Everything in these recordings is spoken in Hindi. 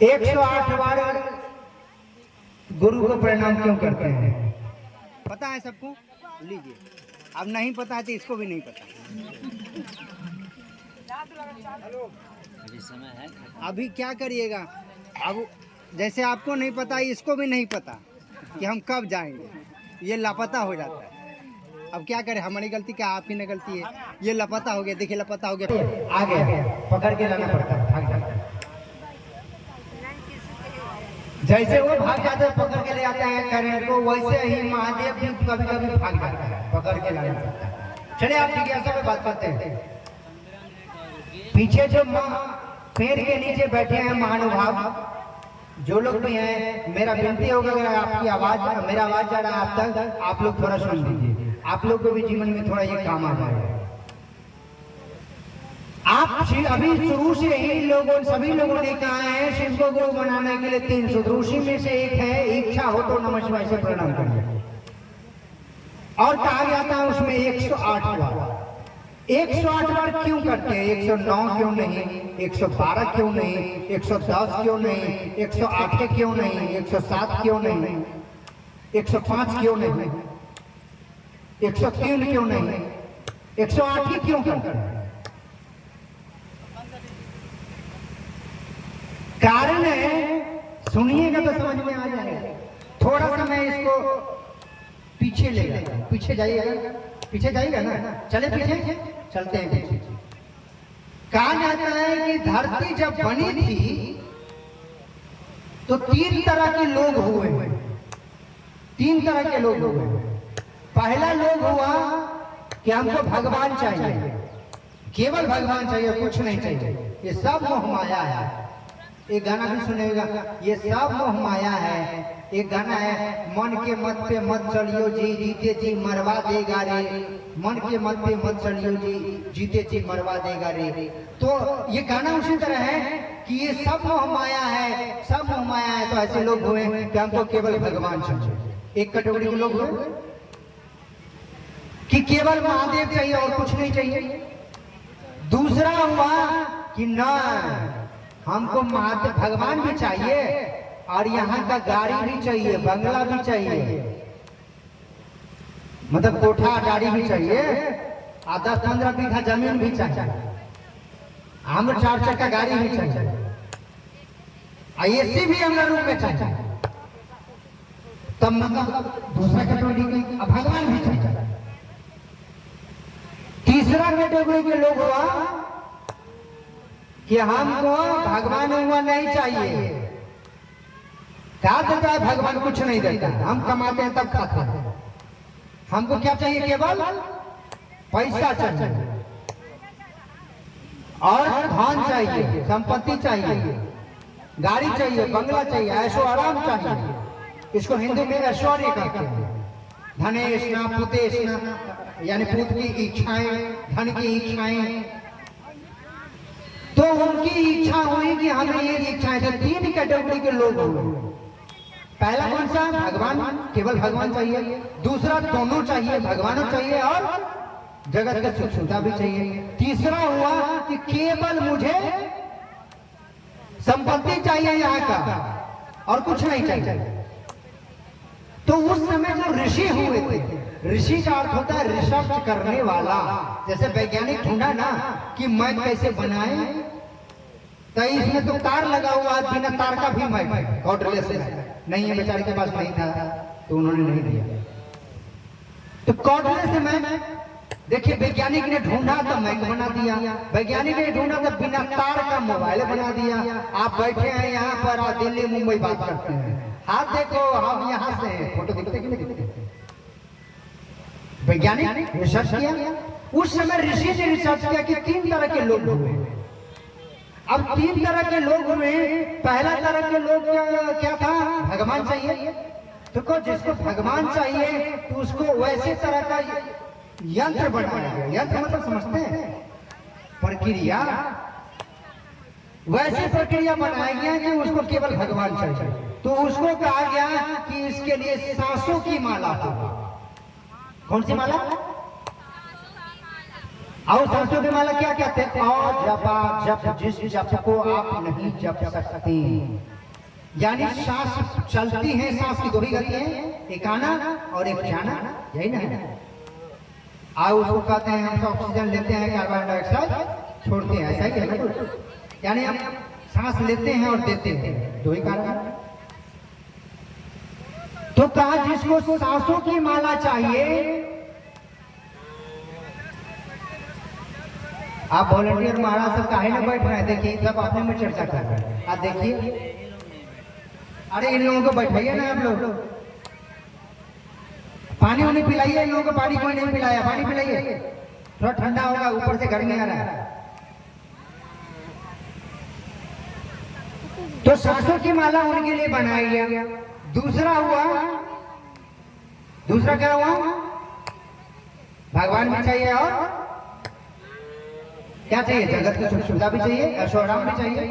108 बार गुरु को प्रणाम क्यों करते हैं? पता है सबको? लीजिए, अब नहीं पता है तो इसको भी नहीं पता। अभी क्या करिएगा? अब जैसे आपको नहीं पता, इसको भी नहीं पता कि हम कब जाएंगे, ये लापता हो जाता है। अब क्या करें, हमारी गलती क्या, आपकी न गलती है। ये लापता हो गया, देखिए लापता हो गया, आ गया, पकड़ के लाना पड़ता है, भाग जाता है। जैसे वो भाग जाते हैं, पकड़ के ले आते हैं करें को, वैसे ही महादेव भी कभी कभी भाग जाता है, पकड़ के लाना पड़ता है। चलिए आप जिज्ञासा पे बात करते हैं। पीछे जो पेड़ के नीचे बैठे हैं महानुभाव, जो लोग भी हैं, मेरा विनती होगा अगर आपकी आवाज, मेरा आवाज जा रहा है आप तक, आप लोग थोड़ा सुन लीजिए, आप लोग को भी जीवन में थोड़ा ये काम आ जाएगा। आप अभी शुरू से ही लोगों, सभी लोगों ने कहा है शिव को गुरु बनाने के लिए 3 सूत्र, उसी में से एक है इच्छा हो तो नमः शिवाय से प्रणाम करिए। और कहा गया था उसमें 108 बार। 108 बार क्यों करते हैं? 109 क्यों नहीं, 112 क्यों नहीं, 110 क्यों नहीं, 108 क्यों नहीं, 107 क्यों नहीं, 105 क्यों नहीं, 103 क्यों नहीं, 108 ही क्यों करते हैं? कारण है, सुनिएगा तो समझ में आ जाएगा। थोड़ा सा मैं इसको पीछे ले जाता हूं, पीछे जाइएगा, पीछे जाइएगा ना, चले पीछे, चलते हैं पीछे। कहा जाता है कि धरती जब बनी थी तो 3 तरह के लोग हुए, 3 तरह के लोग हुए। पहला लोग हुआ कि हमको भगवान चाहिए, केवल भगवान चाहिए, कुछ नहीं चाहिए, ये सब मोह माया है। एक गाना भी सुनेगा, ये सब मोह माया है। एक गाना है, मन के मत पे मत चलियो जी, जीते जी मरवा देगा रे, मन के मत पे मत चलियो जी, जीते जी मरवा देगा रे। तो ये गाना उसी तरह है कि ये सब मोह माया है, सब मोह माया है। तो ऐसे लोग हुए कि हमको केवल भगवान चाहिए। एक कैटेगरी के लोग हुए कि केवल महादेव चाहिए और कुछ नहीं चाहिए। दूसरा हुआ कि ना, हमको महादेव भगवान भी चाहिए और यहाँ का गाड़ी भी चाहिए, बंगला भी चाहिए, मतलब कोठा गाड़ी भी चाहिए, 10-15 बीघा जमीन भी चाहिए, हम 4 चक्का गाड़ी भी चाहिए, एसी भी हमारे रूम में चाहिए। तब मतलब दूसरा कैटेगरी भगवान भी चाहिए। तीसरा कैटेगरी के लोग हुआ कि हमको भगवान हुआ नहीं चाहिए। क्या देता है भगवान? कुछ नहीं देता, हम कमाते हैं तब खाते हैं। हमको क्या चाहिए? केवल पैसा चाहिए और धन चाहिए, संपत्ति चाहिए, गाड़ी चाहिए, बंगला चाहिए, ऐशो आराम चाहिए। इसको हिंदी में ऐश्वर्य कहते हैं। धनेशना पुतेशना, यानी पुत्र की इच्छाएं, धन की इच्छाएं। तो उनकी इच्छा हुई कि हमें ये इच्छा है। 3 कैटेगरी के लोग हुए। पहला कौन सा? भगवान, केवल भगवान चाहिए। दूसरा, दोनों चाहिए, भगवान चाहिए और जगत का सुख सुविधा भी चाहिए। तीसरा हुआ कि केवल मुझे संपत्ति चाहिए यहाँ का और कुछ नहीं चाहिए। तो उस समय जो ऋषि हुए थे, ऋषि का अर्थ होता है रिसर्च करने वाला। जैसे वैज्ञानिक ढूंढा ना कि मैथ कैसे बनाए, तो इसमें तो तार लगा हुआ है, बिना तार का भी मैथ कॉर्डलेस नहीं है, बेचारे के पास नहीं था तो उन्होंने नहीं दिया। तो कॉर्डलेस मैथ देखिए, वैज्ञानिक ने ढूंढा तो मैथ बना दिया, वैज्ञानिक ने ढूंढा तो बिना तार का मोबाइल बना दिया। आप बैठे हैं यहाँ पर, दिल्ली मुंबई बात करते हैं, हाथ देखो, हम यहाँ से फोटो दिखते कि नहीं दिखते? वैज्ञानिक रिसर्च किया। उस समय ऋषि ने रिसर्च किया कि 3 तरह के लोग हुए। अब 3 तरह के लोग हुए। पहला तरह के लोग क्या था? भगवान चाहिए। तो जिसको भगवान चाहिए तो उसको वैसे तरह का यंत्र बनाया गया। यंत्र मतलब समझते हैं? प्रक्रिया। वैसे प्रक्रिया बनाया गया कि उसको केवल भगवान चाहिए। तो उसको कहा गया कि इसके लिए सांसों की माला होगा। कौन सी माला? और सरसों की माला क्या क्या और जपा जप, जिस जप को आप नहीं जप सकते, यानी सांस चलती है, सांस की दो ही गति है, एक आना और एक जाना, यही ना है। आओ उसको कहते हैं हम ऑक्सीजन लेते हैं, कार्बन डाइऑक्साइड छोड़ते हैं, ऐसा ही है ना। यानी हम सांस लेते हैं और देते हैं, दो ही कारण। तो कहा जिसको सांसों की माला चाहिए, आप वॉलंटियर महाराज सब काहे ना बैठ रहे हैं, देखिए सब अपने में चर्चा कर रहे हैं। आप देखिए, अरे इन लोगों को बैठाइए ना आप लोग, पानी उन्हें पिलाइए, इन लोगों को पानी कोई नहीं पिलाया, पानी पिलाइए, थोड़ा ठंडा होगा, ऊपर से गर्मी आ रहा है। तो सांसों की माला उनके लिए बनाया गया। दूसरा क्या हुआ, भगवान भी चाहिए और क्या चाहिए, जगत की सुख सुविधा भी चाहिए, ऐशोआराम भी चाहिए।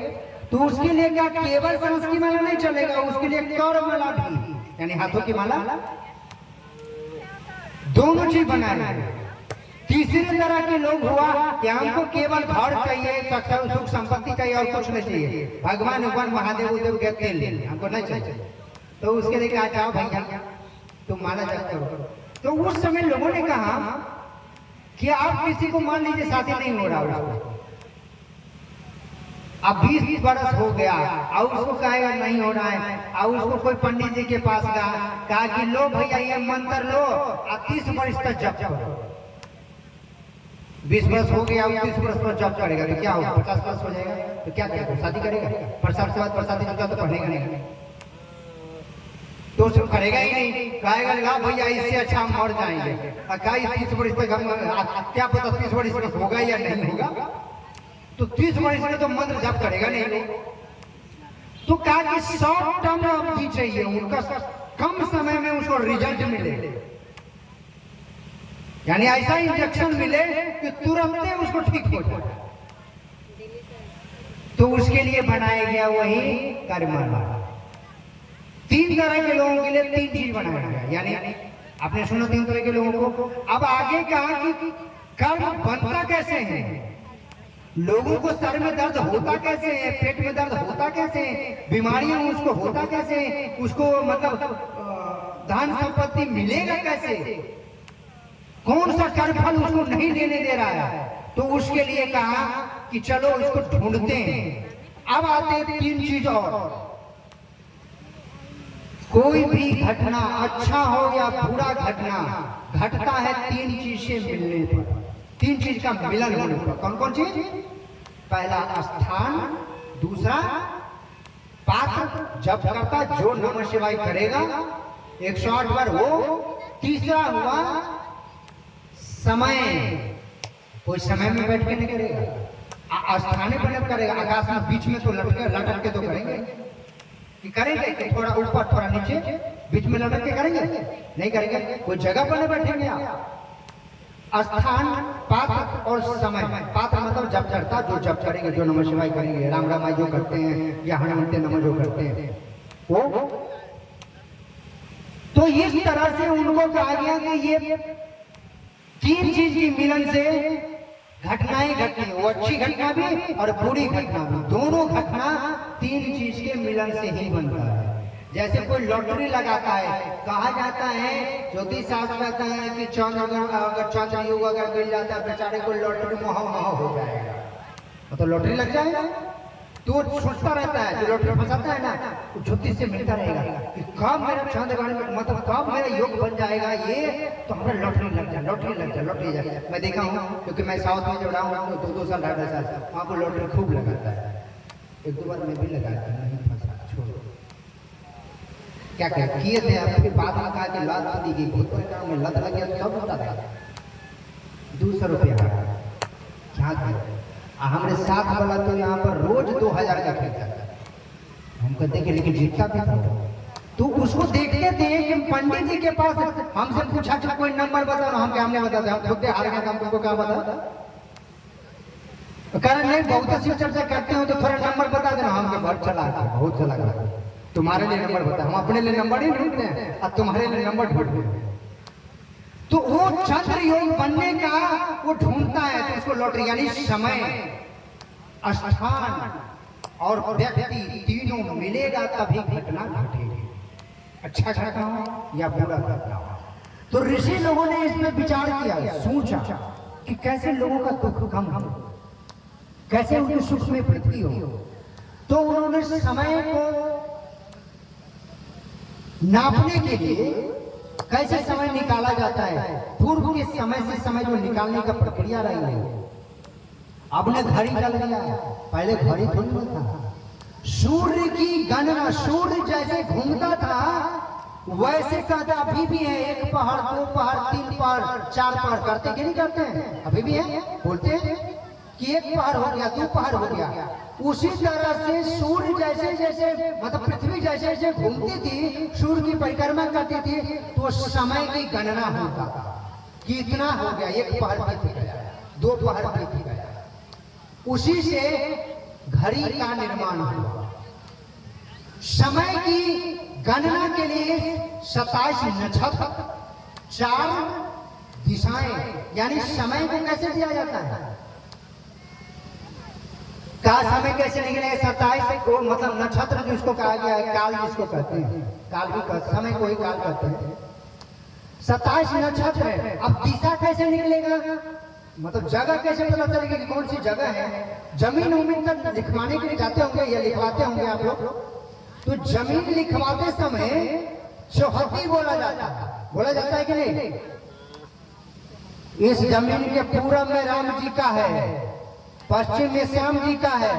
तो उसके लिए क्या केवल सांस की माला नहीं चलेगा, उसके लिए कर माला भी, यानी हाथों की माला, दोनों चीज बनाए। तीसरे तरह के लोग हुआ कि हमको केवल घर चाहिए, सुख संपत्ति चाहिए और कुछ नहीं चाहिए, भगवान भगवान महादेव उदेव के तेल हमको नहीं चाहिए। तो उसके लिए कहा जाओ भैया तुम माला जप करो। तो उस समय लोगों ने कहा कि आप किसी को मान लीजिए शादी नहीं हो रहा उसको, अब 20 बरस हो गया और उसको कहेगा नहीं हो रहा है, और उसको कोई पंडित जी के पास कहा कि लो भैया ये मंत्र लो और 30 वर्ष तक जप करो। 20 वर्ष हो गया, 30 वर्ष पर जप करेगा तो क्या होगा, 50 वर्ष हो जाएगा तो क्या करेगा, शादी करेगा, प्रसाद के बाद प्रसादी तो पढ़ेगा नहीं, तो उसको करेगा ही नहीं, कहेगा ला भैया इससे अच्छा हम मर जाएंगे। 30 वर्ष तक हम क्या पता 30 वर्ष तक होगा या नहीं होगा, तो 30 वर्ष में तो मंत्र जप करेगा नहीं। तो कहा कि शॉर्ट टर्म अवधि चाहिए उनका, कम समय में उसको रिजल्ट मिले, यानी ऐसा इंजेक्शन मिले कि तुरंत उसको ठीक हो जाए। तो उसके लिए बनाया गया वही कर्ममाला। 3 तरह के लोगों के लिए 3 चीज बनाया गया, यानी आपने सुना 3 तरह के लोगों को। अब आगे कहा कि कर्म बनता कैसे है, लोगों को सर में दर्द होता कैसे है, पेट में दर्द होता कैसे है, बीमारियां उसको होता कैसे है, उसको मतलब धन संपत्ति मिलेगा कैसे, कौन सा कर्मफल उसको नहीं लेने दे रहा है। तो उसके लिए कहा कि चलो इसको ढूंढते हैं। अब आते हैं 3 चीज और, कोई भी घटना अच्छा हो या बुरा घटना घटता है 3 चीज से मिलने पर, 3 चीज का मिलन होने पर। कौन कौन चीज, पहला स्थान, दूसरा पात्र, जप करता जो नमः शिवाय करेगा 108 बार वो, तीसरा हुआ समय, कोई समय में बैठ के नहीं करेगा, स्थाने पर करेगा, आकाश में बीच में तो लटक के तो करेंगे कि करेंगे कि थोड़ा ऊपर थोड़ा नीचे, बीच में लटक के करेंगे नहीं करेंगे, कोई जगह पर नहीं बैठेंगे आप। स्थान, पात्र और समय। पात्र मतलब जप करता, जो जप करेंगे, जो नमः शिवाय करेंगे, राम रामाय जो करते हैं या हनुमंते नमः जो करते हैं वो। तो इस तरह से उनको कहा गया कि ये 3 चीज की मिलन से घटनाएं घटनी, वो अच्छी घटना भी और बुरी घटना भी, दोनों घटना 3 चीज के मिलन से ही बनता है। जैसे कोई लॉटरी लगाता है, कहा जाता है, ज्योतिष शास्त्र कहता है कि चंद्र अगर चंद्र योग अगर मिल जाता है बेचारे को लॉटरी मोह हो जाएगा, मतलब लॉटरी लग जाएगा। तो सोचता रहता है, जो लॉटरी फंसाता है ना, तो ज्योतिष से मिलता रहेगा कि कब मेरा चंद्रग्रहण में, मतलब कब मेरा योग बन जाएगा ये, तो हमारा लॉटरी लग जाए, लॉटरी लग जाए, लॉटरी जाए। मैं देखा हूँ क्योंकि मैं साउथ में जब रहा हूँ तो 2 साल 2.5 साल वहाँ पर लॉटरी खूब लगाता है। 1-2 बार मैं भी लगाया था, नहीं फंसा, छोड़ो। क्या किए थे आपके बाद में कहा कि लत दी गई, बहुत बड़े काम में लत लग गया तो सब होता था। 200 रुपया क्या था, हमारे साथ वाला तो यहाँ पर रोज 2000 का खरीदता था। हम कहते कि लेकिन जीतता भी था। तो उसको देखते थे कि पंडित जी के पास हमसे पूछा कि कोई नंबर बताओ, हम क्या हमने बताते, हम खुद हार गए, हम तुमको क्या बता, कारण नहीं बहुत सी चर्चा करते हो तो थोड़ा नंबर बता देना, हमको बहुत चला बहुत चला गया, तुम्हारे लिए नंबर बता, हम अपने लिए नंबर ही ढूंढते हैं और तुम्हारे लिए नंबर ढूंढते हैं। तो वो चंद्र योग बनने का वो ढूंढता है, तो उसको लॉटरी यानी समय, स्थान और व्यक्ति तीनों मिलेगा तभी घटना घटेगी, अच्छा घटना हो या बुरा घटना हो। तो ऋषि लोगों ने इसमें विचार किया, सोचा कि कैसे लोगों का दुख कम हो, कैसे उनके सुख में वृद्धि हो। तो उन्होंने समय को नापने के लिए कैसे समय निकाला जाता है, पूर्व के समय से समय को निकालने का प्रक्रिया रही है। अब ने घड़ी चल गया, पहले घड़ी थोड़ी ना था। सूर्य की गणना, सूर्य जैसे घूमता था वैसे कहते अभी भी है, 1 पहाड़ 2 पहाड़ 3 पहाड़ 4 पहाड़ करते कि नहीं करते हैं, अभी भी है, बोलते हैं कि 1 पहाड़ हो गया 2 पहाड़ हो गया। उसी तरह से सूर्य जैसे जैसे मतलब पृथ्वी जैसे जैसे घूमती थी, सूर्य की परिक्रमा करती थी, तो समय की गणना होता कि इतना हो गया, 1 पहाड़ बीत गया 2 पहाड़ बीत गया। उसी से घड़ी का निर्माण हुआ। समय की गणना के लिए 27 नक्षत्र, 4 दिशाएं, यानी समय को कैसे दिया जाता है, का समय कैसे निकलेगा। 27 को मतलब नक्षत्र जिसको कहा गया है, काल जिसको कहते हैं, काल भी समय को ही काल कहते हैं। 27 नक्षत्र है। अब दिशा कैसे निकलेगा, मतलब जगह कैसे पता चलेगी कि कौन सी जगह है। जमीन उमीन तक लिखवाने के लिए जाते होंगे या लिखवाते होंगे आप लोग, तो जमीन लिखवाते समय चौहद्दी बोला जाता है कि नहीं। इस जमीन के पूरब में राम जी का है, पश्चिम में श्याम जी का है,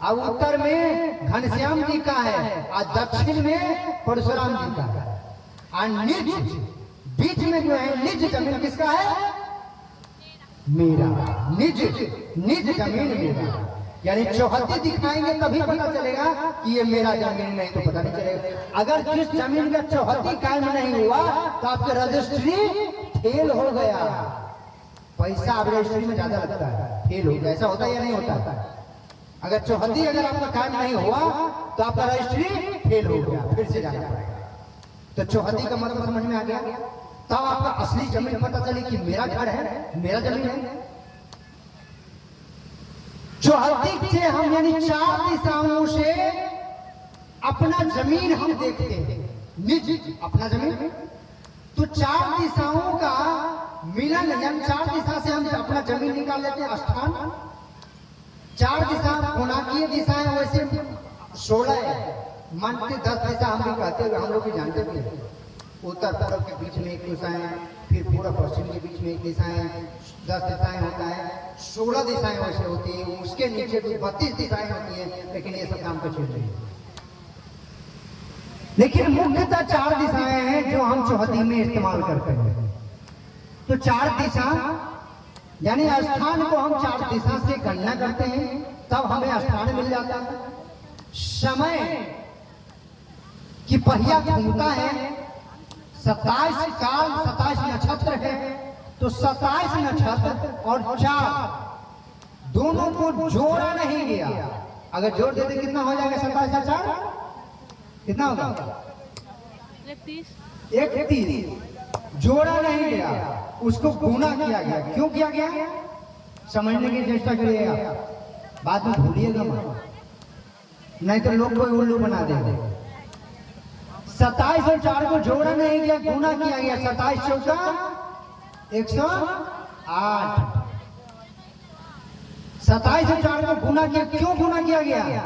और उत्तर में घनश्याम जी का है, और दक्षिण में परशुराम जी का है, और निज बीच में जो है निज जमीन किसका है, मेरा। निज जमीन मेरा, यानी चौहद्दी दिखाएंगे तभी पता चलेगा कि ये मेरा जमीन, नहीं तो पता नहीं चलेगा। अगर जिस जमीन का चौहद्दी कायम नहीं हुआ तो आपके रजिस्ट्री फेल हो गया, पैसा अब रजिस्ट्री में ज्यादा लगता है, फेल हो गया। ऐसा होता है या नहीं होता। अगर चौहद्दी अगर आपका कायम नहीं हुआ तो आपका रजिस्ट्री फेल हो गया, फिर से जाना पड़ेगा। तो चौहद्दी का मतलब समझ में आ गया, तब आपका असली जमीन पता चली कि मेरा घर है, मेरा जमीन है। चौहद्दी से हम यानी 4 दिशाओं से अपना जमीन हम देखते हैं, निज अपना जमीन। तो 4 दिशाओं का मिलन, यानी 4 दिशा से हम अपना जमीन निकाल लेते हैं, स्थान। 4 दिशा कोणाकीय दिशाएं वैसे 16 है, मानते 10 दिशा हम भी कहते हैं, हम लोग भी जानते भी हैं। उत्तर पूर्व के बीच में 1 दिशा है, फिर पूर्व पश्चिम के बीच में 1 दिशा है, 10 दिशाएं होता है, 16 दिशाएं वैसे होती है। उसके नीचे भी 32 दिशाएं होती है, लेकिन ये सब काम का क्षेत्र है। लेकिन मुख्यतः 4 दिशाएं हैं जो हम चौहद्दी में इस्तेमाल करते हैं। तो 4 दिशा यानी स्थान को हम 4 दिशा से गणना करते हैं, तब हमें स्थान मिल जाता है। समय की पहिया घूमता है, 27 काल 27 नक्षत्र है, तो 27 नक्षत्र और 4 दोनों को जोड़ा नहीं गया। अगर जोड़ देते कितना हो जाएगा, 27 और 4 कितना होगा, 31। जोड़ा नहीं गया, उसको गुना किया गया। क्यों किया गया, समझने की चेष्टा करिएगा, बाद में भूलिएगा मत, नहीं तो लोग कोई उल्लू बना देंगे। 27 और 4 को जोड़ा नहीं गया, गुना किया गया। 27 चौका 108। 27 और 4 को गुना किया। क्यों गुना किया गया,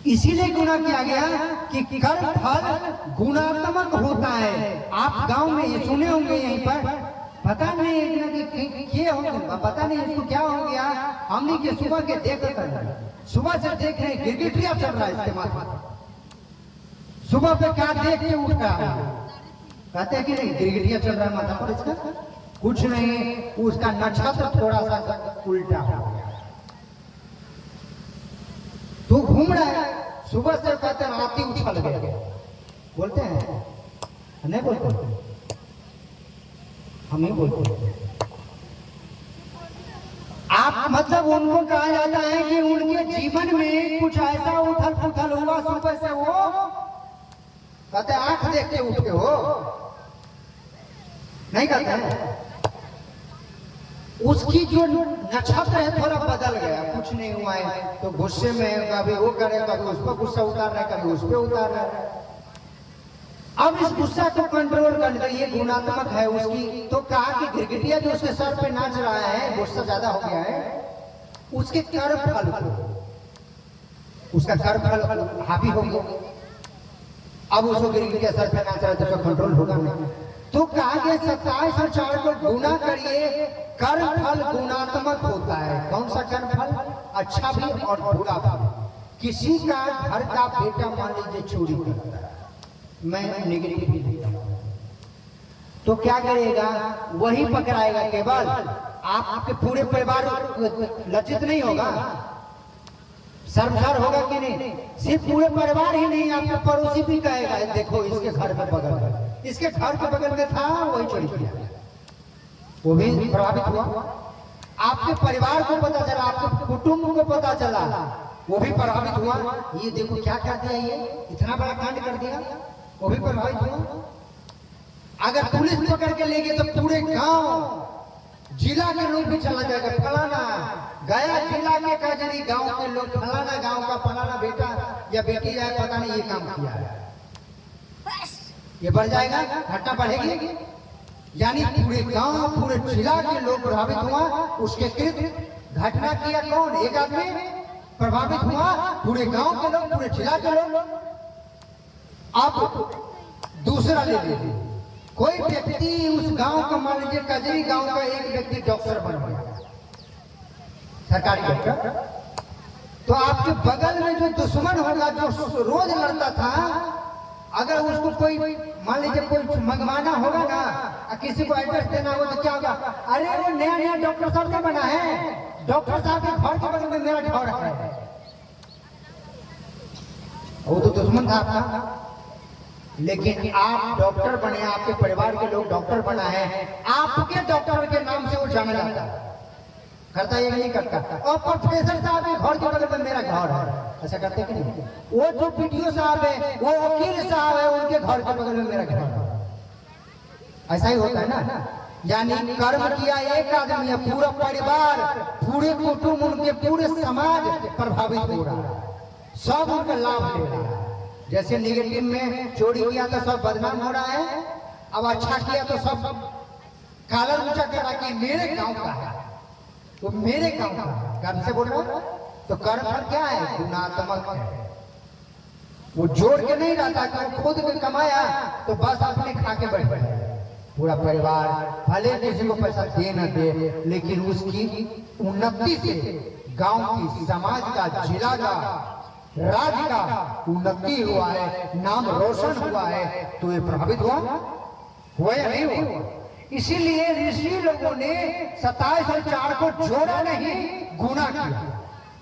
इसीलिए गुना किया गया कि कर्म फल गुणात्मक होता है। आप गांव में ये सुने होंगे, यहीं पर पता नहीं ये हो गया, पता नहीं इसको क्या हो गया। हमने के सुबह के सुबह से देख रहे गिरगिटिया चल रहा है इस्तेमाल। सुबह पे क्या देख के उठ रहा है, कहते हैं कि नहीं गिरगिटिया चल रहा है माथा पर, इसका कुछ नहीं, उसका नक्षत्र थोड़ा सा उल्टा हो गया, तो घूम रहा है। सुबह से कहते हैं रात ही उछल गया, बोलते हैं नहीं बोलते, हम ही बोलते हैं। आप मतलब उनको कहा जाता है कि उनके जीवन में कुछ ऐसा उथल पुथल हुआ सुबह से, वो कहते आंख देख के उठे हो, नहीं करते हैं। उसकी जो नक्षत्र है थोड़ा बदल गया, कुछ नहीं हुआ है तो गुस्से में कभी वो करे, कभी उस पर गुस्सा उतार रहा है, कभी उस पर उतार रहा है। अब इस गुस्सा को कंट्रोल करने का ये गुणात्मक है उसकी। तो कहा कि गिरगिटिया जो उसके सर पे नाच रहा है, गुस्सा ज्यादा हो गया है, उसके कर्म फल को, उसका कर्म फल हावी हो गया। अब उसको गिरगिटिया सर पे नाच रहा है तो उसका कंट्रोल होगा नहीं। तो कहा कि 27 और 4 को गुना करिए, कर्म फल गुणात्मक होता है। कौन सा कर्म फल? अच्छा भी और बुरा भी। किसी का घर का बेटा मान लीजिए चोरी करता है, मैं निगेटिव भी देता हूं, तो क्या करेगा? वही पकड़ाएगा। केवल आपके पूरे परिवार लज्जित नहीं होगा, शर्मसार होगा कि नहीं? सिर्फ पूरे परिवार ही नहीं, आपके पड़ोसी भी कहेगा देखो इसके घर के बगल में, इसके घर के बगल में था वही चोरी किया, वो भी प्रभावित हुआ। आपके परिवार को पता चला, आपके कुटुंब को पता चला, वो भी प्रभावित हुआ। ये देखो क्या कर दिया, ये इतना बड़ा कांड कर दिया, वो भी प्रभावित हुआ। अगर पुलिस पकड़ के ले गए तो पूरे गांव जिला के लोग भी चला जाएगा, फलाना गया जिला के कजरी गांव के लोग, फलाना गांव का फलाना बेटा या बेटी है, पता नहीं ये काम किया है, ये बढ़ जाएगा, घटना बढ़ेगी। यानी पूरे गांव पूरे जिला के लोग प्रभावित हुआ। उसके कृत घटना किया कौन? एक आदमी प्रभावित हुआ, पूरे गांव के लोग, पूरे जिला के लोग। अब दूसरा ले लीजिए, कोई व्यक्ति उस गांव का, मान लीजिए कजरी गांव का एक व्यक्ति डॉक्टर बन गया, सरकारी डॉक्टर। तो आपके बगल में जो दुश्मन होगा, जो रोज लड़ता था, अगर उसको कोई मान लीजिए कोई मंगवाना होगा ना, किसी को एड्रेस देना होगा तो क्या होगा? अरे वो नया नया डॉक्टर साहब ने बना है, डॉक्टर साहब के घर के बगल में मेरा घर है। वो तो दुश्मन था आपका। लेकिन आप डॉक्टर बने, आपके परिवार के लोग डॉक्टर बना है, आपके डॉक्टर के नाम से वो जाना जाता है, करता है या नहीं करता? और प्रोफेसर साहब के घर के बगल में मेरा घर है, ऐसा करते कि नहीं? वो जो पीटीओ साहब है, वो वकील साहब है, उनके घर के बगल में मेरा घर है, ऐसा ही होता है ना। यानी कर्म किया एक आदमी है, पूरा परिवार, पूरे कुटुंब, उनके पूरे समाज प्रभावित हो रहा है, सब उनका लाभ ले रहा है। जैसे निगेटिव में चोरी किया तो सब बदनाम हो रहा है, अब अच्छा किया तो सब कालर ऊंचा कर रहा कि मेरे गांव का है, वो मेरे गांव का है, कर्म से बोल रहा। तो कर्म क्या है? गुणात्मक है। वो जोड़ के नहीं रहता कि वो खुद भी कमाया तो बस अपने खा के बैठ गए। पूरा परिवार भले किसी को पैसा दे न दे, लेकिन उसकी उन्नति से गांव की, समाज का, जिला का, राज्य का उन्नति हुआ है, नाम रोशन हुआ है, तो ये प्रभावित हुआ या नहीं हुआ? इसीलिए ऋषि लोगों ने 27 और 4 को जोड़ा नहीं, गुना किया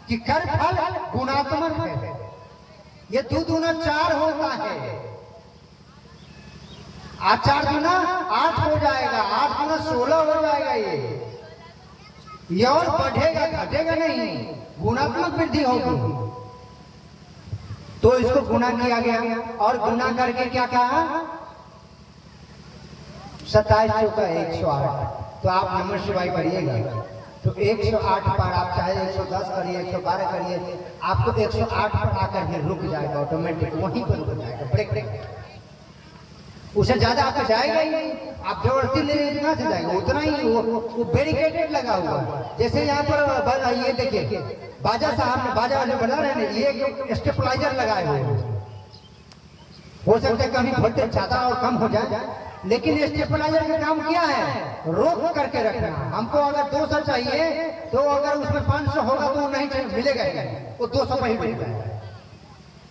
कि कर्म फल गुणात्मक है। ये 2 दूना 4 होता है, 8 4 दूना 8 हो जाएगा, 8 दूना 16 हो जाएगा। ये और बढ़ेगा, घटेगा नहीं, गुणात्मक वृद्धि होगी। तो इसको गुना किया गया, और गुना करके क्या कहा? 27 चौका 108। तो आप नमः शिवाय करिएगा तो 108 पर, आप चाहे 110 करिए, 112 करिए, आपको 108 पर आकर के रुक जाएगा, ऑटोमेटिक वहीं पर रुक जाएगा, ब्रेक। उससे ज्यादा आपका जाएगा ही नहीं, आप जबरदस्ती ले इतना से जाएगा, उतना ही। वो बैरिकेडेड लगा हुआ है। जैसे यहाँ पर ये देखिए, बाजा साहब ने, बाजा वाले बना रहे हैं, ये स्टेबलाइजर लगाए हुए हैं। हो सकता है कभी वोल्टेज ज्यादा और कम हो जाए, लेकिन स्टेबलाइजर का काम क्या है? रोक करके रखना। हमको अगर 200 चाहिए तो अगर उसमें 500 होगा तो नहीं मिलेगा, वो 200 पर ही मिल जाएगा।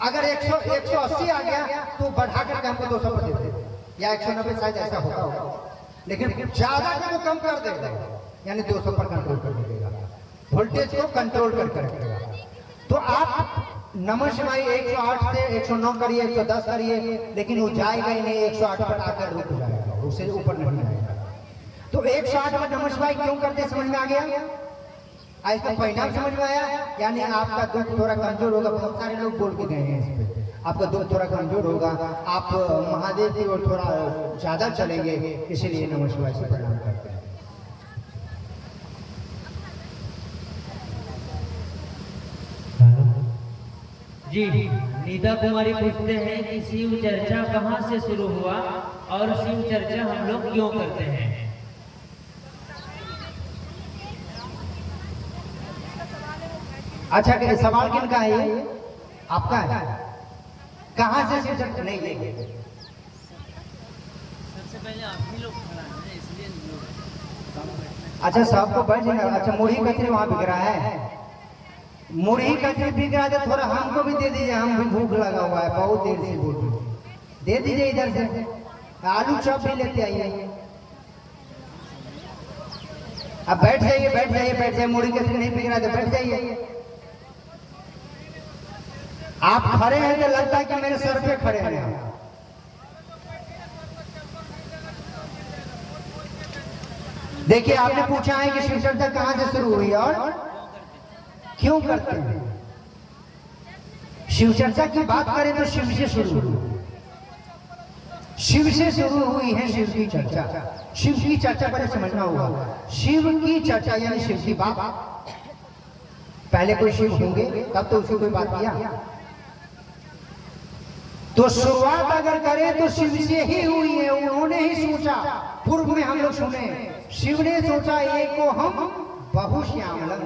अगर 180 आ गया तो बढ़ा करके हमको 200 पर दे देगा, या 190 शायद ऐसा होता होगा, लेकिन ज्यादा का तो कम कर देगा, यानी 200 पर कंट्रोल कर देगा, वोल्टेज को कंट्रोल करके रखेगा। तो आप नमः शिवाय 108 से 109 करिए, 110 करिए, लेकिन वो जाएगा ही नहीं, 108 पर आकर रुक जाएगा, उससे ऊपर नहीं आएगा। तो 108 पर नमः शिवाय क्यों करते, समझ में आ गया? आज का परिणाम समझ में आया। यानी आपका दुख थोड़ा कमजोर होगा। बहुत सारे लोग बोल के गए हैं इस पे, आपका दुख थोड़ा कमजोर होगा, आप महादेव की ओर थोड़ा ज्यादा चलेंगे, इसीलिए नमः शिवाय से प्रणाम करते हैं। जी, नीता कुमारी पूछते हैं कि शिव चर्चा कहाँ से शुरू हुआ और शिव चर्चा हम लोग क्यों करते हैं? अच्छा, सवाल किनका है ये? आपका है? कहाँ से शिव चर्चा? नहीं लेंगे। सबसे पहले आप ही लोग खड़ा हैं, इसलिए अच्छा, सबको बैठ जाएगा। अच्छा, मुरही कचरी वहाँ बिक रहा है, मुरही कचरी बिक रहा है, थोड़ा हमको भी दे दीजिए, हम भी भूख लगा हुआ है, बहुत देर से बोल रहे हैं। दे दीजिए इधर से, आलू चॉप भी लेते आइए। अब बैठ जाइए, बैठ जाइए, बैठ जाइए। मुरही कचरी नहीं बिक रहा है तो बैठ जाइए। आप खड़े हैं तो लगता है कि मेरे सर पे खड़े हैं। देखिए, आपने पूछा है कि शिव चर्चा कहां से शुरू हुई और क्यों करते हैं। शिव चर्चा की बात करें तो शिव से शुरू हुई, शिव से शुरू हुई है शिव की चर्चा। शिव की चर्चा पहले समझना होगा। शिव की चर्चा यानी शिव की बात। पहले कोई शिव होंगे तब तो उसकी कोई बात किया। तो शुरुआत अगर करें तो शिव से ही हुई है। उन्होंने ही सोचा, पूर्व में हम लोग सुने, शिव ने सोचा एक को हम बहुश्यामलम,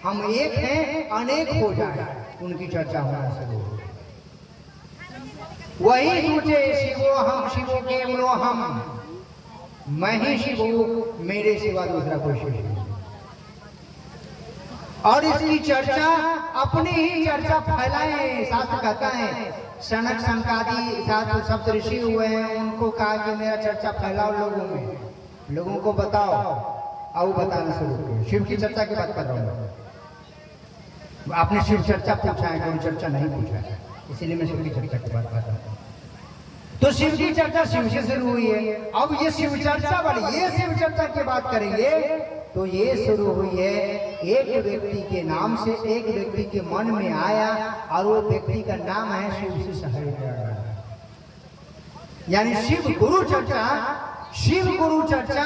हम एक हैं अनेक हो जाए, उनकी चर्चा होना शुरू हो। वही सोचे शिवो हम शिवो केवलो हम, मैं ही शिव हूं, मेरे सिवा दूसरा कोई शिव नहीं। और इसकी चर्चा अपनी ही चर्चा फैलाए। शास्त्र कहता है सनक सनकादि सात सप्त ऋषि हुए हैं, उनको कहा कि मेरा चर्चा फैलाओ लोगों में, लोगों को बताओ, और बताना शुरू करो। शिव की चर्चा की बात कर रहा हूँ। आपने शिव चर्चा पूछा है, कोई चर्चा नहीं पूछा है, इसीलिए मैं शिव की चर्चा की बात कर रहा हूँ। तो शिव की चर्चा शिव से शुरू हुई है। अब ये शिव चर्चा वाली, ये शिव चर्चा की बात करेंगे तो ये शुरू हुई है एक व्यक्ति के नाम से, एक व्यक्ति के मन में आया और वो व्यक्ति का नाम है शिव से सहस्त्र, यानी शिव गुरु चर्चा। शिव गुरु चर्चा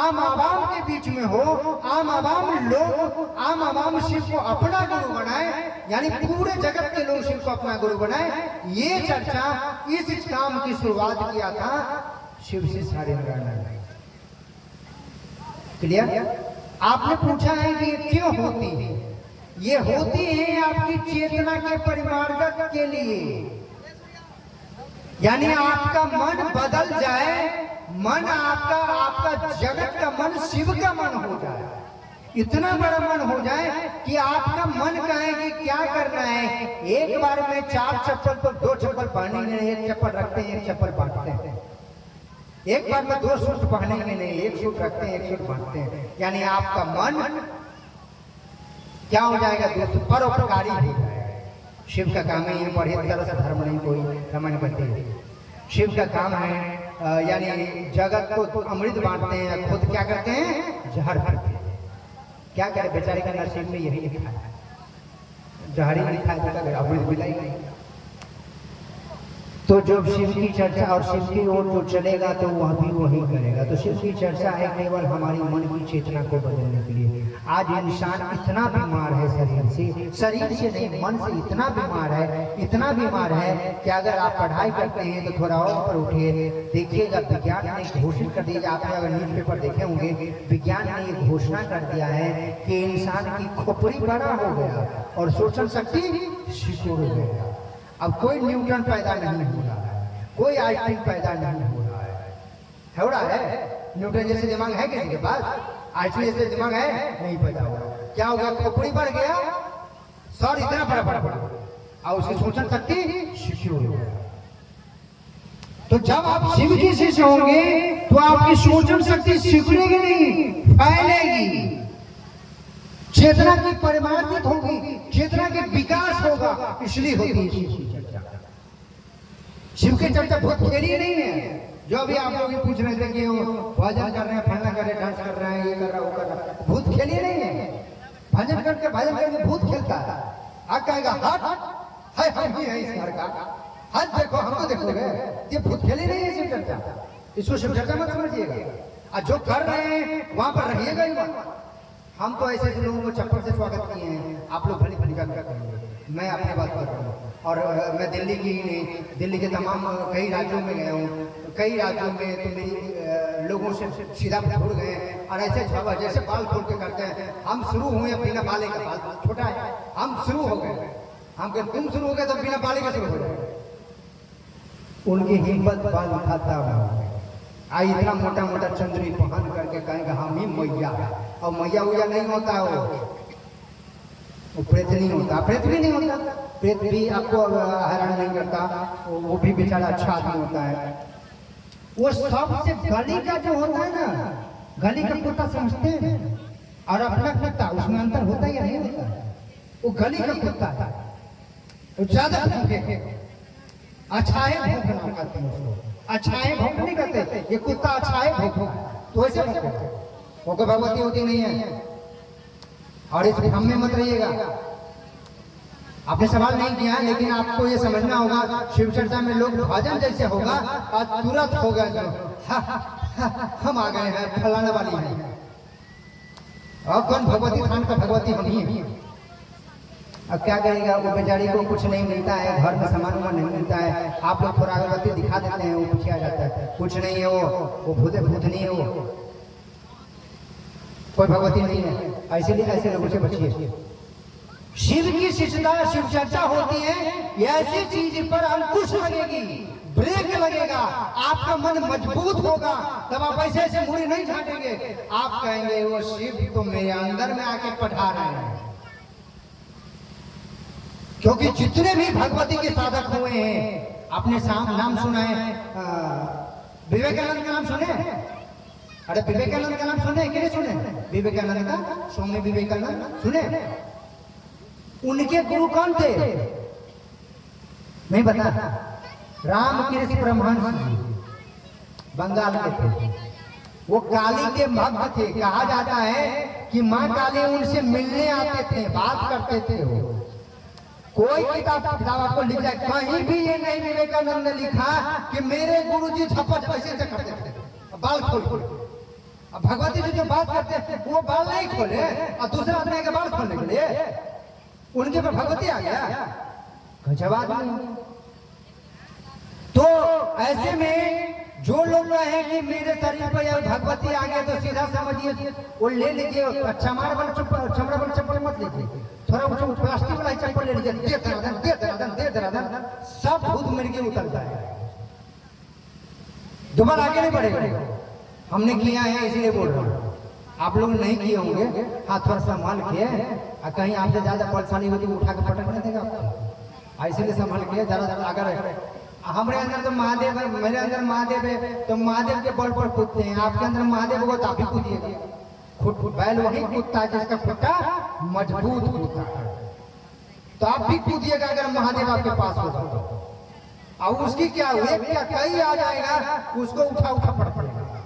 आम आवाम के बीच में हो, आम आवाम लोग, आम आवाम शिव को अपना गुरु बनाए, यानी पूरे जगत के लोग शिव को अपना गुरु बनाए। ये चर्चा, इस काम की शुरुआत किया था शिव से सारे नारायण। क्लियर? आपने पूछा है कि क्यों होती है? ये होती है आपकी चेतना के परिमार्जन के लिए, यानी आपका मन बदल जाए, मन आपका जगत का मन शिव का मन हो जाए, इतना बड़ा मन हो जाए कि आपका मन कहे कि क्या करना है, एक बार में 4 चप्पल तो 2 चप्पल पहनेंगे, एक चप्पल रखते हैं, एक चप्पल बांटते हैं। एक बार में 2 सूट पहनेंगे नहीं, एक सूट रखते हैं, एक सूट बांटते हैं। यानी आपका मन क्या हो जाएगा? दोस्तों, परोपकारी हो जाएगा। शिव का काम है बढ़े तरस धर्म नहीं कोई रमन बते। शिव का काम है यानी जगत को अमृत बांटते हैं, खुद क्या करते हैं? जहर पीते हैं। क्या करें, बेचारे का नसीब में यही लिखा है, जहरी लिखा है तो अमृत मिला ही नहीं। तो जब शिव की चर्चा और शिव की ओर जो चलेगा तो वह भी वही करेगा। तो शिव की चर्चा है केवल हमारी मन की चेतना को बदलने के लिए। आज इंसान इतना बीमार है, शरीर से नहीं, मन से इतना बीमार है, इतना बीमार है कि अगर आप पढ़ाई करते हैं तो थोड़ा और ऊपर उठिए, देखिएगा विज्ञान ने घोषित कर दिया, आपने अगर न्यूज़पेपर देखे होंगे, विज्ञान ने ये घोषणा कर दिया है कि इंसान की खोपड़ी बड़ा हो गया और सोचन शक्ति सिकुड़ गया। अब कोई न्यूटन पैदा नहीं हो रहा है, कोई आइंस्टाइन पैदा नहीं हो रहा है। हो रहा है? न्यूटन जैसे दिमाग है किसी के पास? आइंस्टाइन जैसे दिमाग है? नहीं पैदा हो रहा। क्या हो गया? खोपड़ी बढ़ गया, सर इतना बड़ा बड़ा बड़ा, और उसकी सोचन शक्ति सिकुड़ गया। तो जब आप शिव के शिष्य होंगे तो आपकी सोचन शक्ति सिकुड़ेगी नहीं, फैलेगी, चेतना की परिमार्जित होगी, चेतना के विकास होगा, इसलिए होती है शिव की चर्चा। शिव की चर्चा बहुत खेली नहीं है। जो अभी आप लोग पूछ रहे थे कि वो भजन कर रहे हैं, फलना कर रहे हैं, डांस कर रहे हैं, ये कर रहा है, वो कर रहा है, भूत खेली नहीं है। भजन करके भूत खेलता है। आप कहेगा हट है हम ही है इस घर का, हाथ देखो हमको देखोगे, ये भूत खेली नहीं है शिव चर्चा, इसको शिव चर्चा मत समझिएगा। और जो कर रहे हैं वहां पर रहिएगा ही मत। हम तो ऐसे ऐसे लोगों को चप्पल से स्वागत किए हैं, आप लोग भली भली गलत करेंगे। मैं अपनी बात कर रहा हूँ, और मैं दिल्ली की ही नहीं, दिल्ली के तमाम कई राज्यों में गया हूँ, कई राज्यों में तो मेरी लोगों से सीधा जुड़ गए, और ऐसे छावा जैसे बाल खोल के करते हैं। हम शुरू हुए बिना बाले का, बाल छोटा है, हम शुरू हो गए, हम कह तुम शुरू हो गए तो बिना बाले का शुरू हो गए। उनकी हिम्मत बाल खाता हुआ आई, इतना मोटा मोटा चंद्री पहन करके कहेंगे हम ही मैया, और मैया उया नहीं होता वो प्रेत नहीं होता, प्रेत भी नहीं होता, प्रेत भी आपको हैरान नहीं करता, वो भी बेचारा अच्छा आदमी होता है। वो सबसे गली का जो होता है ना, गली का कुत्ता समझते हैं, और अपना कुत्ता उसमें अंतर होता या नहीं होता? वो गली का कुत्ता है, वो ज्यादा भूखे, अच्छाए भूखना कहते हैं उसको, अच्छाए भूख नहीं कहते, ये कुत्ता अच्छाए भूख, तो ऐसे वो को भगवती होती नहीं है। और इस भ्रम में मत रहिएगा। आपने सवाल नहीं किया, लेकिन आपको ये समझना होगा, शिव चर्चा में लोग भजन जैसे होगा और तुरंत होगा जो हम आ गए हैं फलाना वाली है, और कौन भगवती थान का भगवती हम ही है। अब क्या करेगा, वो बेचारी को कुछ नहीं मिलता है, घर में सामान वामान नहीं मिलता है, आप लोग थोड़ा अगरबत्ती दिखा देते हैं, वो पीछे आ जाता है, कुछ नहीं है, वो भूत नहीं है, वो कोई भगवती नहीं है। इसीलिए ऐसे लोगों से बचिए। शिव की शिष्टता, शिव चर्चा होती है, ऐसी चीज पर अंकुश लगेगी, ब्रेक लगेगा, आपका मन मजबूत होगा, तब आप ऐसे ऐसे मुड़ी नहीं झाटेंगे। आप कहेंगे वो शिव तो मेरे अंदर में आके पढ़ा रहे हैं। क्योंकि जितने भी भगवती के साधक हुए हैं, आपने नाम सुना है, विवेकानंद का नाम सुने? अरे विवेकानंद का नाम सुने कि नहीं सुने? विवेकानंद का, स्वामी विवेकानंद सुने? उनके गुरु कौन थे? नहीं पता? रामकृष्ण परमहंस बंगाल के थे। वो काली के भक्त थे। कहा जाता है कि माँ काली उनसे मिलने आते थे, बात करते थे। वो कोई किताब आपको लिख जाए, कहीं भी ये नहीं विवेकानंद ने लिखा कि मेरे गुरुजी झपट ऐसे करते थे, बाल खोल खोल। अब भगवती जी जो बात करते हैं वो बाल नहीं खोले, और दूसरा आदमी के बाल खोलने के लिए उनके पर भगवती आ गया, गजब आदमी। तो ऐसे में जो लोग कहें कि मेरे शरीर पर या भगवती आ गया, तो सीधा समझिए वो ले लीजिए, चमड़ा वाला चप्पल मत लीजिए, थोड़ा वो प्लास्टिक वाला चप्पल ले लीजिए, दे दरादन सब भूत मिर्गी उतरता है, दोबारा आगे नहीं बढ़ेगा। हमने किया है इसीलिए बोल रहा हूँ, आप लोग नहीं किए होंगे, हाथ थोड़ा संभाल के, कहीं आपसे ज्यादा परेशानी होती उठा के पटक नहीं देगा आपको, इसीलिए संभाल के ज्यादा। अगर हमारे अंदर तो महादेव है, मेरे अंदर महादेव है, तो महादेव के बल पर कूदते हैं, आपके अंदर महादेव होगा तो आप भी कूदिएगा। बैल वही कूदता है जिसका खुट्टा मजबूत होता है, तो आप भी कूदिएगा अगर महादेव आपके पास होगा तो। और उसकी क्या एक क्या कई आ जाएगा, उसको उठा पटकेगा,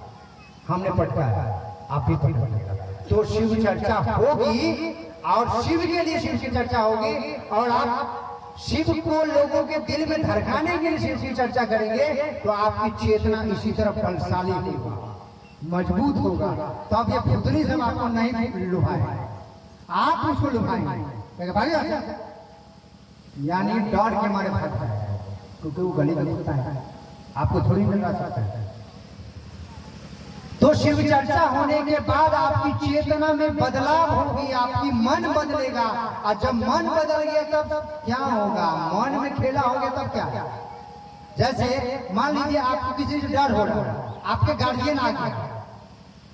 हमने पटका है, आप भी पटकेगा। तो शिव चर्चा होगी, और शिव के लिए शिव की चर्चा होगी, और आप शिव को लोगों के दिल में धड़काने के लिए शिव की चर्चा करेंगे, तो आपकी चेतना इसी तरफ बलशाली होगा, मजबूत होगा। तो अब ये भूतनी सब आपको नहीं लुभाए, आप उसको लुभाएंगे, यानी डर के मारे भागता है, क्योंकि वो गली में घुसता है, आपको थोड़ी मिल सकता है। तो शिव चर्चा होने के बाद आपकी चेतना में बदलाव होगी, आपकी मन बदलेगा, और जब मन बदल गया तब क्या होगा, मन में खेला होगा तब क्या। जैसे मान लीजिए आपको किसी से डर हो रहा है, आपके गार्जियन आ गया,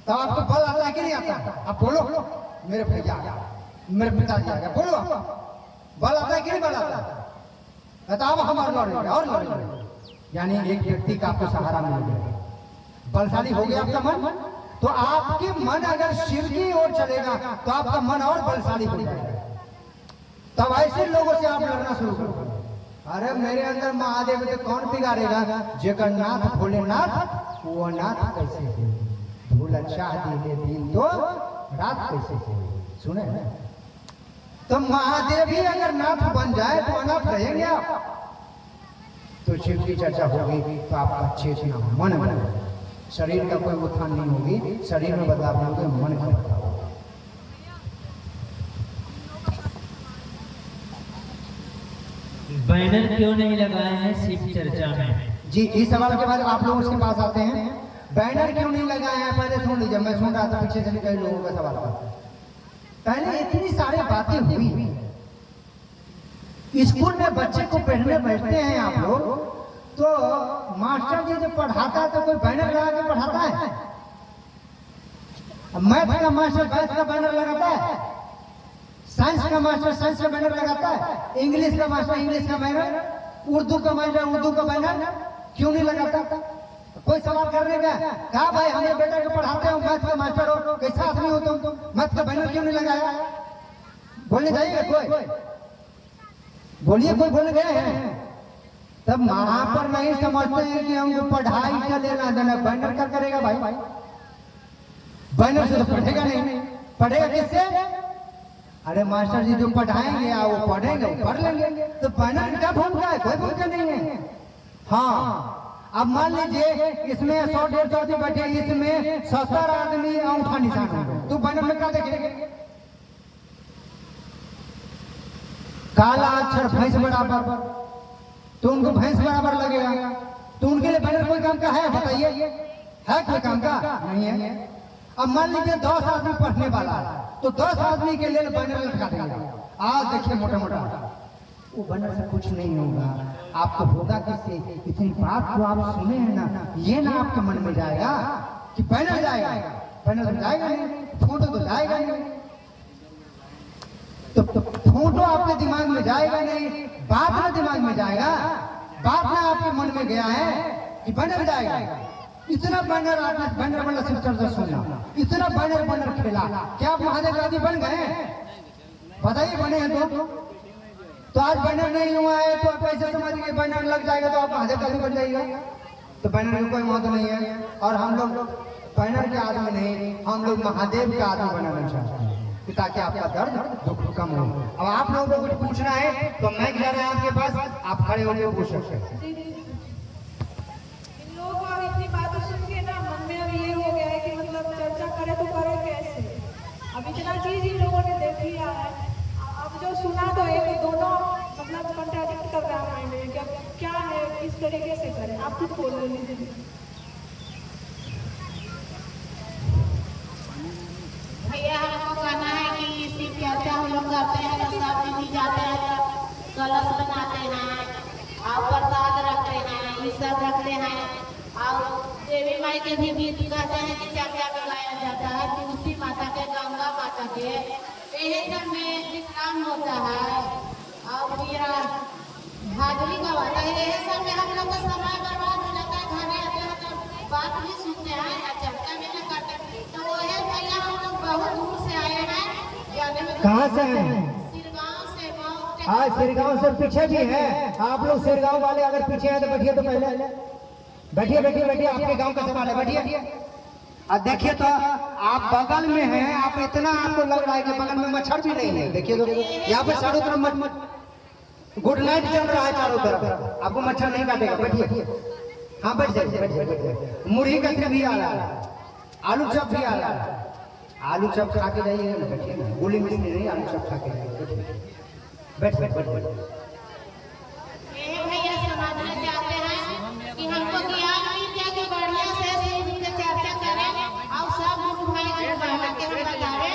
तब आपको बल आता है कि नहीं आता? आप बोलो मेरे भैया आ गया, मेरे पिताजी आ गया, बोलो बल आता है कि नहीं बल आता? तब हमारे लड़ेंगे और लड़ेंगे, यानी एक व्यक्ति का आपको सहारा मिल गया, बलशाली हो गया आपका मन। तो आपके मन अगर शिव की ओर चलेगा तो आपका मन और बलशाली हो जाएगा। तब ऐसे लोगों से आप लड़ना शुरू करो, अरे मेरे अंदर महादेव तो कौन बिगाड़ेगा, जगन्नाथ भोलेनाथ, वो नाथ कैसे हो, भूल अच्छा दिले दिन तो रात कैसे हो, सुने। तो महादेव ही अगर नाथ बन जाए तो अनाथ रहेंगे आप। तो शिव की चर्चा होगी तो आपका चेतना मन बनेगा, शरीर का कोई उत्थान नहीं होगी, शरीर में बदलाव नहीं होगा, मन का बदलाव होगा। बैनर क्यों नहीं लगाए हैं शिव चर्चा में? जी, इस सवाल के बाद आप लोग उसके पास आते हैं। बैनर क्यों नहीं लगाए हैं पहले सुन लीजिए, मैं सुन रहा था पीछे से कई लोगों का सवाल था। पहले इतनी सारी बातें हुई, स्कूल में बच्चे को पढ़ने बैठते हैं आप लोग, तो मास्टर जी जब पढ़ाता है तो कोई बैनर लगा के पढ़ाता है? मैथ का मास्टर मैथ का बैनर लगाता है, साइंस का मास्टर साइंस का बैनर लगाता है, इंग्लिश का मास्टर इंग्लिश का बैनर, उर्दू का मास्टर उर्दू का बैनर क्यों नहीं लगाता? कोई सवाल करने का कहा भाई हमें बेटा को पढ़ाते हो, मैथ का मास्टर हो, कैसा आदमी हो तुम, मैथ का बैनर क्यों नहीं लगाया? बोलने जाइएगा कोई? बोलिए, कोई बोल गए हैं? तब वहां पर नहीं समझते हैं कि हमको पढ़ाई का लेना देना। बैनर क्या करेगा भाई? बैनर से तो पढ़ेगा नहीं, पढ़ेगा किससे? अरे मास्टर जी जो पढ़ाएंगे वो पढ़ेंगे, वो पढ़ लेंगे, तो बैनर क्या भूमिका है? कोई भूमिका नहीं है। हाँ, अब मान लीजिए इसमें 100-150 आदमी बैठे, इसमें 70 आदमी अंगूठा निशान होंगे, तो बैनर में क्या देखेंगे? काला अक्षर भैंस बराबर, तो उनको भैंस बराबर लगेगा, तो उनके लिए बैनर कोई काम का है? बताइए, है कोई काम का? नहीं है। अब मान लीजिए 10 आदमी पढ़ने वाला है, तो 10 आदमी के लिए बैनर लटका देंगे। आज देखिए मोटा मोटा, वो बैनर से कुछ नहीं होगा। आपको होगा किससे? इतनी बात जो आप सुने हैं ना, ये ना आपके मन में जाएगा कि बैनर जाएगा, बैनर तो जाएगा नहीं, फोटो तो जाएगा नहीं, तो फोटो आपके दिमाग में जाएगा नहीं, बात ना दिमाग में जाएगा, बात ना आपके मन में गया है कि बैनर जाएगा। इतना बैनर आपने बैनर वाला सिस्टम से सुना, इतना बैनर खेला, क्या आप महादेव आदि बन गए? बताइए, बने हैं तो आज बैनर नहीं हुआ है तो आप ऐसे समझ के बैनर लग जाएगा तो आप महादेव आदि बन जाएगा। तो बैनर का कोई महत्व नहीं है, और हम लोग बैनर के आदमी नहीं, हम लोग महादेव के आदमी बनाना चाहते हैं ताकि आपका दर्द दुख कम हो। अब आप लोगों को कुछ पूछना है तो मैं जा रहा हूं आपके पास, आप खड़े होकर पूछ सकते हैं। इन लोगों को अब इतनी बातें सुन के ना मन में अब ये हो गया है कि मतलब चर्चा करे तो करे कैसे? अब इतना चीज इन लोगों ने देख लिया है, अब जो सुना तो एक दोनों मतलब कंट्राडिक्ट कर रहा है माइंड में, क्या है, किस तरीके से करें? आप कुछ बोल लीजिए। भैया हमको कहना है कि इसी चर्चा हम लोग करते हैं, सब भी जाते हैं, कलश बनाते हैं और प्रसाद रखते हैं, ये सब रखते हैं, और देवी माई के भी गीत कहते हैं कि चर्चा में गाया जाता है, तुलसी माता के, गंगा माता के, यही सब में विश्राम होता है, और फिर हाजरी गवाता है, यही सब में हम लोग का समय बर्बाद हो जाता है। घरे आते हैं तो बात भी सुनते हैं, चर्चा में न करते, तो वो है भैया हम लोग बहुत दूर से आए हैं, जाने में कहाँ से हैं? सिरगांव से। आज सिरगांव से पीछे भी है, आप लोग सिरगांव वाले अगर पीछे हैं तो बैठिए, तो पहले बैठिए बैठिए बैठिए, आपके गांव का सवाल है, बैठिए। और देखिए तो आप बगल में हैं, आप इतना आपको लग रहा है कि बगल में मच्छर भी नहीं है। देखिए तो यहाँ पे चारों तरफ गुड नाइट चल रहा है, चारों तरफ आपको मच्छर नहीं काटेगा। बैठिए, हाँ बैठ जाइए, बैठिए। मुरही कचरी भी आ रहा है, आलू चप भी आ रहा है, आलू चप खा के जाइए, बैठिए, गोली मिर्च नहीं, आलू चप खा के जाइए, बैठ बैठ बैठ बैठ। ये भैया समझना चाहते हैं कि हमको ज्ञान मिल जाए कि बढ़िया से शिव की चर्चा करें, और सब गुरु भाई को बहना के हम बतावे,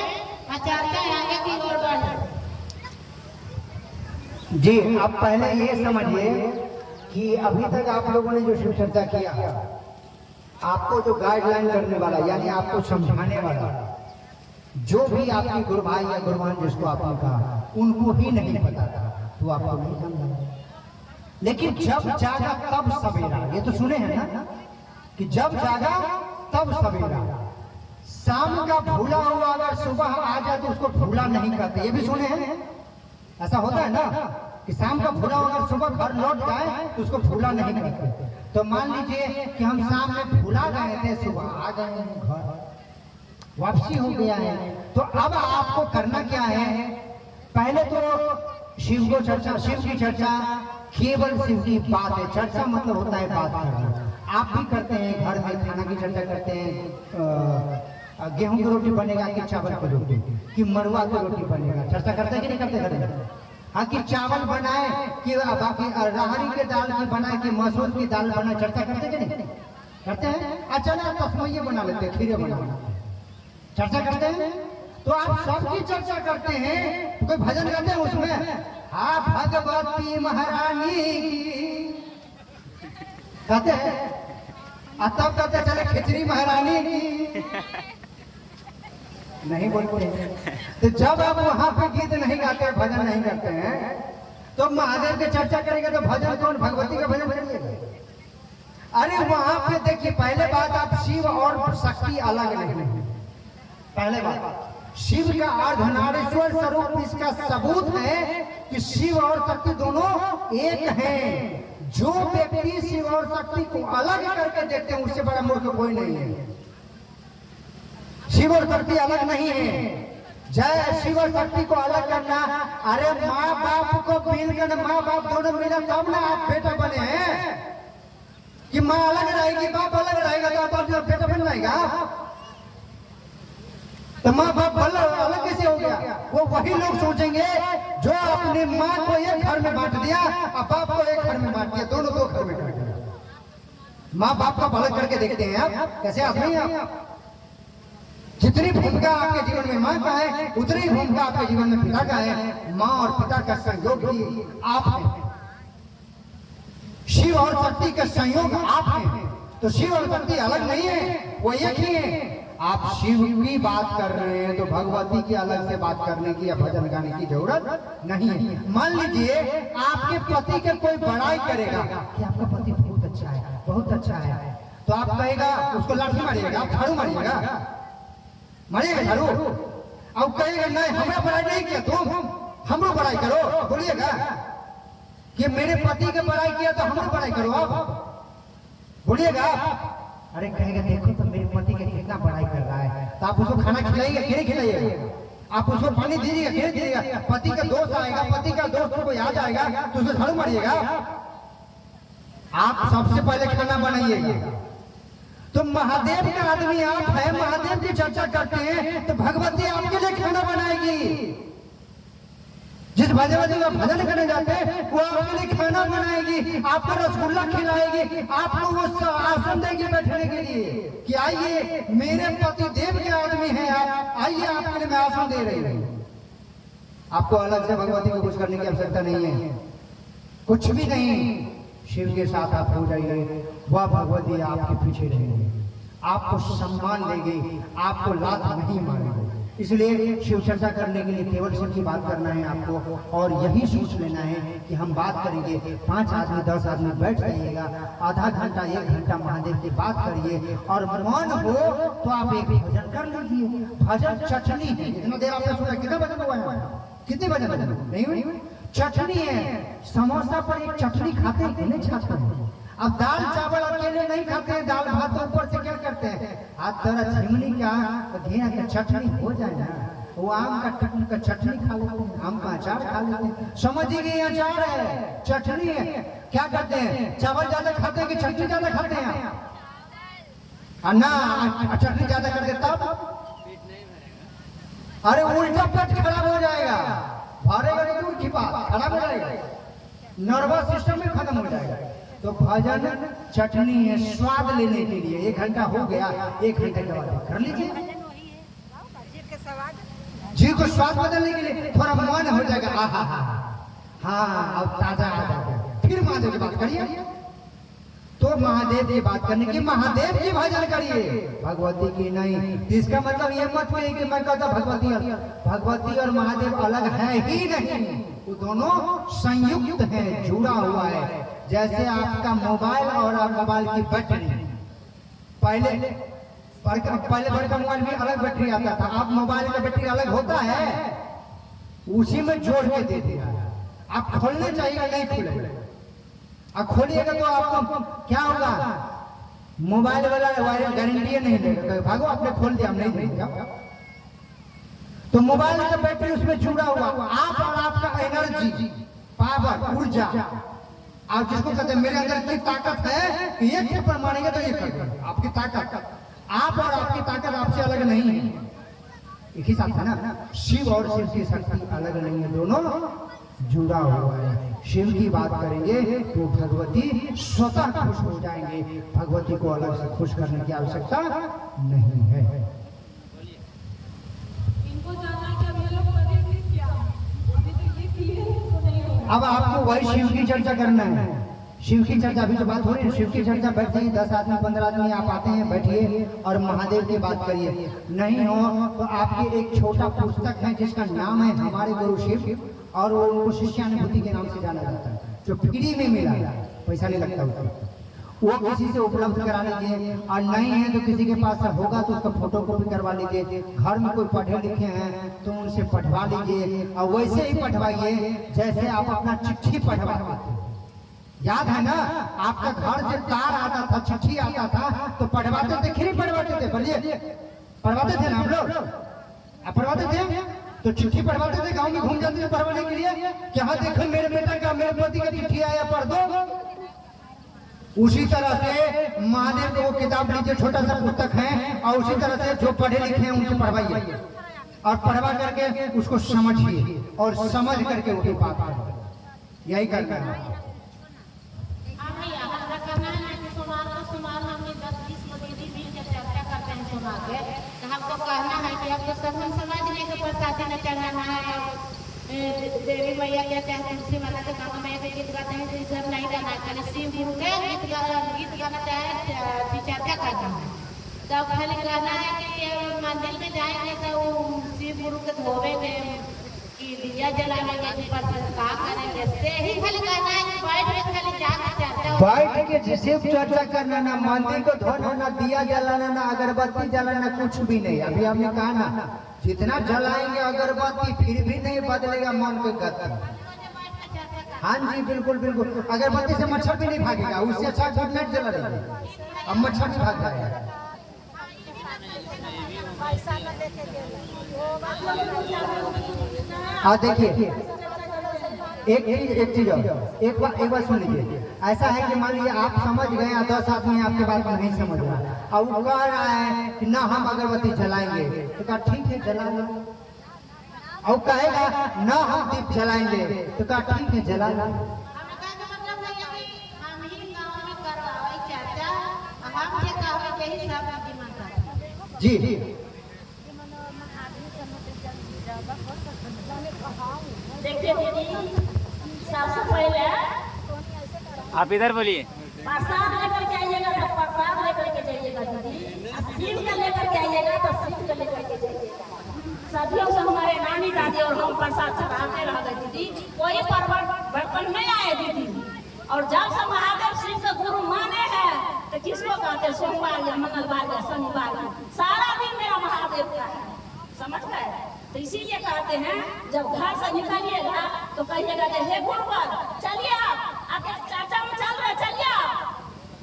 चर्चा आगे की ओर बढ़े। जी, आप पहले ये समझिए कि अभी तक आप लोगों ने जो शिव चर्चा किया, आपको जो गाइडलाइन करने वाला यानी आपको समझाने वाला, जो भी आपकी गुरु भाई या गुरुमान जिसको आपने कहा, उनको ही नहीं पता था, तो आपको नहीं समझा। लेकिन जब जागा तब सवेरा, ये तो सुने हैं ना कि जब जागा तब सवेरा। शाम का भूला हुआ अगर सुबह आ जाए तो उसको भूला नहीं कहते, ये भी सुने हैं। ऐसा होता है ना कि शाम का भूला अगर सुबह घर लौट जाए तो उसको भूला नहीं कहते। तो मान लीजिए कि हम शाम में भूला गए थे, सुबह आ गए घर, वापसी हो गया है, तो अब आपको करना क्या है? पहले तो शिव को चर्चा, शिव की चर्चा केवल शिव की बात है। चर्चा मतलब होता है बात करना। आप भी करते हैं, घर में खाना की चर्चा करते हैं, गेहूं की रोटी बनेगा कि चावल की रोटी, कि मरुआ की रोटी बनेगा, चर्चा करते हैं कि नहीं करते घर में? हाँ, कि चावल बनाए कि बाकी राहरी के दाल की बनाए कि मसूर की दाल बनाए, चर्चा करते हैं कि नहीं करते हैं? अच्छा ना, तस्मैये बना लेते हैं, खीरे बना लेते हैं, चर्चा करते हैं। तो आप सबकी चर्चा करते हैं, तो कोई भजन गाते हैं उसमें, हाँ भगवती महारानी की कहते हैं, तब कहते चले खिचड़ी महारानी की नहीं बोलते हैं। तो जब आप वहां पे गीत नहीं गाते, भजन नहीं करते हैं, तो महादेव की चर्चा करेंगे तो भजन कौन? भगवती का भजन करिएगा। अरे वहां पे देखिए, पहले बात आप शिव और शक्ति अलग नहीं है। पहले बात शिव का अर्धनारीश्वर स्वरूप, इसका सबूत है कि शिव और शक्ति दोनों एक हैं। जो व्यक्ति शिव और शक्ति को अलग करके देखते हैं, उससे बड़ा मूर्ख कोई नहीं है। शिव और शक्ति अलग नहीं है। जय शिव और शक्ति को अलग करना, अरे माँ बाप को मिलकर, माँ बाप दोनों मिले तब ना आप बेटा बने हैं। कि माँ अलग रहेगी, बाप अलग रहेगा, तो आप बेटा बन जाएगा? तो माँ बाप अलग कैसे हो गया? वो वही लोग सोचेंगे जो अपने माँ को एक घर में बांट दिया और बाप को एक घर में बांट दिया, दोनों दो घर में कर दिया। माँ बाप का अलग करके देखते हैं आप, कैसे आदमी हैं आप? जितनी भूमिका आपके जीवन में माँ का है, उतनी भूमिका आपके जीवन में पिता का है। माँ और पिता का संयोग भी आप हैं, शिव और शक्ति का संयोग आप हैं। तो शिव और शक्ति अलग नहीं है, वो एक ही है। आप शिव की बात कर रहे हैं तो भगवती की अलग से बात करने की या भजन गाने की जरूरत नहीं है। मान लीजिए आपके पति के कोई बड़ाई करेगा कि आपका पति बहुत अच्छा है, बहुत अच्छा है, तो आप कहेगा, उसको लाठी मारिएगा, आप झाड़ू मारिएगा, मारिएगा झाड़ू? अब कहेगा नहीं, हमें बड़ाई नहीं किया, तुम हमरो बड़ाई करो, बोलिएगा कि मेरे पति के बड़ाई किया तो हमरो बड़ाई करो, आप बोलिएगा? अरे कहेगा देखो तो मेरे पति का कितना बड़ाई कर रहा है, तो आप उसको खाना खिलाइएगा कि नहीं खिलाइएगा? आप उसको पानी दीजिएगा कि नहीं दीजिएगा? पति का दोस्त आएगा, पति का दोस्त को याद आएगा तो उसको झाड़ू मारिएगा? आप सबसे पहले खाना बनाइएगा। तो महादेव का आदमी आप है, महादेव की चर्चा करते हैं तो भगवती आपके लिए खाना बनाएगी। जिस भजन का भजन करने जाते हैं वो आपके लिए खाना बनाएगी, आपको रसगुल्ला खिलाएगी, आपको वो आसन देगी बैठने के लिए कि आइए मेरे पति देव के आदमी हैं आप, आइए आपके लिए मैं आसन दे रही हूँ। आपको अलग से भगवती को कुछ करने की आवश्यकता नहीं है, कुछ भी नहीं। शिव के साथ आप हो जाइए, वह भगवती आपके पीछे रहेगी, आपको सम्मान देगी, आपको लात नहीं मारेगी। इसलिए शिव चर्चा करने के लिए केवल शिव की बात करना है आपको, और यही सोच लेना है कि हम बात करेंगे, 5 आदमी 10 आदमी बैठ जाइएगा, आधा घंटा 1 घंटा महादेव की बात करिए, और मन हो तो आप एक भजन कर लीजिए। भजन चटनी है, इतना देर आपने सुना, कितना भजन हुआ है? कितने भजन नहीं हुई? चटनी है। समोसा पर एक चटनी खाते हैं कि नहीं खाते हैं? अब दाल चावल अकेले नहीं खाते हैं, दाल भात तो ऊपर से क्या करते हैं, आप तरह झिमनी का घेरा का चटनी हो जाए ना, वो आम का चटनी खा लेते हैं, आम का अचार खा लेते हैं। समझिए अचार है, चटनी है। क्या करते हैं, चावल ज्यादा खाते हैं कि चटनी ज्यादा खाते हैं? ना चटनी ज्यादा कर देता, अरे उल्टा पेट खराब हो जाएगा, भरेगा नहीं दूर की बात, खराब हो जाएगा, नर्वस सिस्टम में खत्म हो जाएगा। तो भजन चटनी है, स्वाद लेने के लिए। 1 घंटा हो गया, 1 घंटे के बाद कर लीजिए, जी को स्वाद बदलने के लिए थोड़ा मन हो जाएगा, हाँ अब ताजा आ जाएगा, फिर महादेव की बात करिए। तो महादेव की बात करने की, महादेव की भजन करिए, भगवती की नहीं। इसका मतलब ये मत कहिए कि मैं कहता भगवती और महादेव अलग है ही नहीं, वो दोनों संयुक्त हैं, जुड़ा हुआ है। जैसे आपका मोबाइल और मोबाइल की बैटरी, पहले बड़का मोबाइल में अलग बैटरी आता था, अब मोबाइल का बैटरी अलग होता है, उसी में जोड़ के दे दिया। आप खोलने चाहिए, नहीं खुलेगा, अब खोलिएगा तो आपको क्या होगा, मोबाइल वाला गारंटी नहीं देगा, भागो आपने खोल दिया, हम नहीं देंगे। तो मोबाइल का बैटरी उसमें जुड़ा हुआ, आप पावर, ऊर्जा, आप जिसको कहते हैं मेरे अंदर की ताकत है कि एक थप्पड़ मारेंगे तो ये कर देंगे। आपकी ताकत, आप और आपकी ताकत आपसे अलग नहीं है। एक ही साथ है ना, शिव और शिव की शक्ति अलग नहीं है, दोनों जुड़ा हुआ है। शिव की बात करेंगे तो भगवती स्वतः खुश हो जाएंगे, भगवती को अलग से खुश करने की आवश्यकता नहीं है। इनको जानना कि अब ये लोग करेंगे क्या, अभी तो ये क्लियर तो नहीं हो। अब आपको वही शिव की चर्चा करना है। शिव की चर्चा अभी तो बात हो रही है, शिव की चर्चा बैठते ही 10 आदमी 15 आदमी आप आते हैं, बैठिए और महादेव की बात करिए। नहीं हो तो आपकी एक छोटा पुस्तक है जिसका नाम है हमारे गुरु शिव, और वो उनको शिष्यानुभूति के नाम से जाना जाता है, जो फ्री में मिला, पैसा नहीं लगता उसका। वो किसी से उपलब्ध करा लीजिए, और नहीं है तो किसी के पास होगा तो उसका फोटो कॉपी करवा लीजिए। घर में कोई पढ़े लिखे हैं तो उनसे पढ़वा लीजिए, और वैसे ही पढ़वाइए जैसे आप अपना चिट्ठी पढ़वाते थे। याद है ना, आपका घर से तार आता था, चिट्ठी आता था तो पढ़वाते थे, खिरी पढ़वाते थे, बोलिए पढ़वाते थे ना हम लोग, आप पढ़वाते थे तो चिट्ठी पढ़वाते थे, गांव में घूम जाते थे पढ़वाने के लिए कि हाँ देखो मेरे बेटा का, मेरे पति का चिट्ठी आया, पढ़ दो। उसी तरह से महादेव को वो किताब लीजिए, छोटा सा पुस्तक है, और उसी तरह से जो पढ़े लिखे हैं उनसे पढ़वाइए, और पढ़वा करके उसको समझिए और समझ करके उनकी बात करिए। यही करना है। हमको कहना है कि आपको सघन समाज में प्रसादी न चढ़ाना है। देवी मैया क्या चाहते हैं, शिव माता के गाँव में एक गीत गाते हैं, तो सब नहीं गाना है, शिव गुरु के गीत गाना चाहे चर्चा करना है। तो खाली कहना है कि मंदिर में जाएंगे तो शिव गुरु के धोवेंगे कि दिया जलाएंगे कि का करेंगे, से ही खाली कहना है कि बैठ के खाली जाना चर्चा, बैठ के जिसे चर्चा करना, ना मंदिर को धोना, ना दिया जलाना, ना अगरबत्ती जलाना, कुछ भी नहीं। अभी हमने कहा ना, जितना जलाएंगे अगरबत्ती फिर भी नहीं बदलेगा मन के गति। हाँ जी बिल्कुल बिल्कुल, अगरबत्ती से मच्छर भी नहीं भागेगा, उससे अच्छा गुड नाइट जला देंगे, अब मच्छर भी भाग जाएगा। हाँ देखिए, एक चीज एक बार सुन लीजिए। ऐसा है कि मान लीजिए आप समझ गए, 10 आदमी आपके बात में नहीं समझ रहा, और वो कह रहा है कि ना हम अगरबत्ती जलाएंगे, तो कहा ठीक है जला लो। और कहेगा ना हम दीप जलाएंगे, तो कहा ठीक है जला लो। जी देखिए दीदी, सबसे पहले आप इधर बोलिए। प्रसाद लेकर के आइएगा तो प्रसाद लेकर के जाइएगा दीदी, शिव का लेकर के आइएगा तो शिव का लेकर के जाइएगा। सदियों से हमारे नानी दादी और हम प्रसाद चढ़ाते रह गए दीदी, कोई बर्तन नहीं आए दीदी। और जब से महादेव शिव का गुरु माने हैं तो किसको कहते हैं, सोमवार या मंगलवार या शनिवार, सारा दिन मेरा महादेव का है, समझ गए। तो इसीलिए कहते हैं जब घर से निकलिएगा तो कहिएगा कि हे गुरुवर चलिए, आप चर्चा में चल रहे, चलिए आप,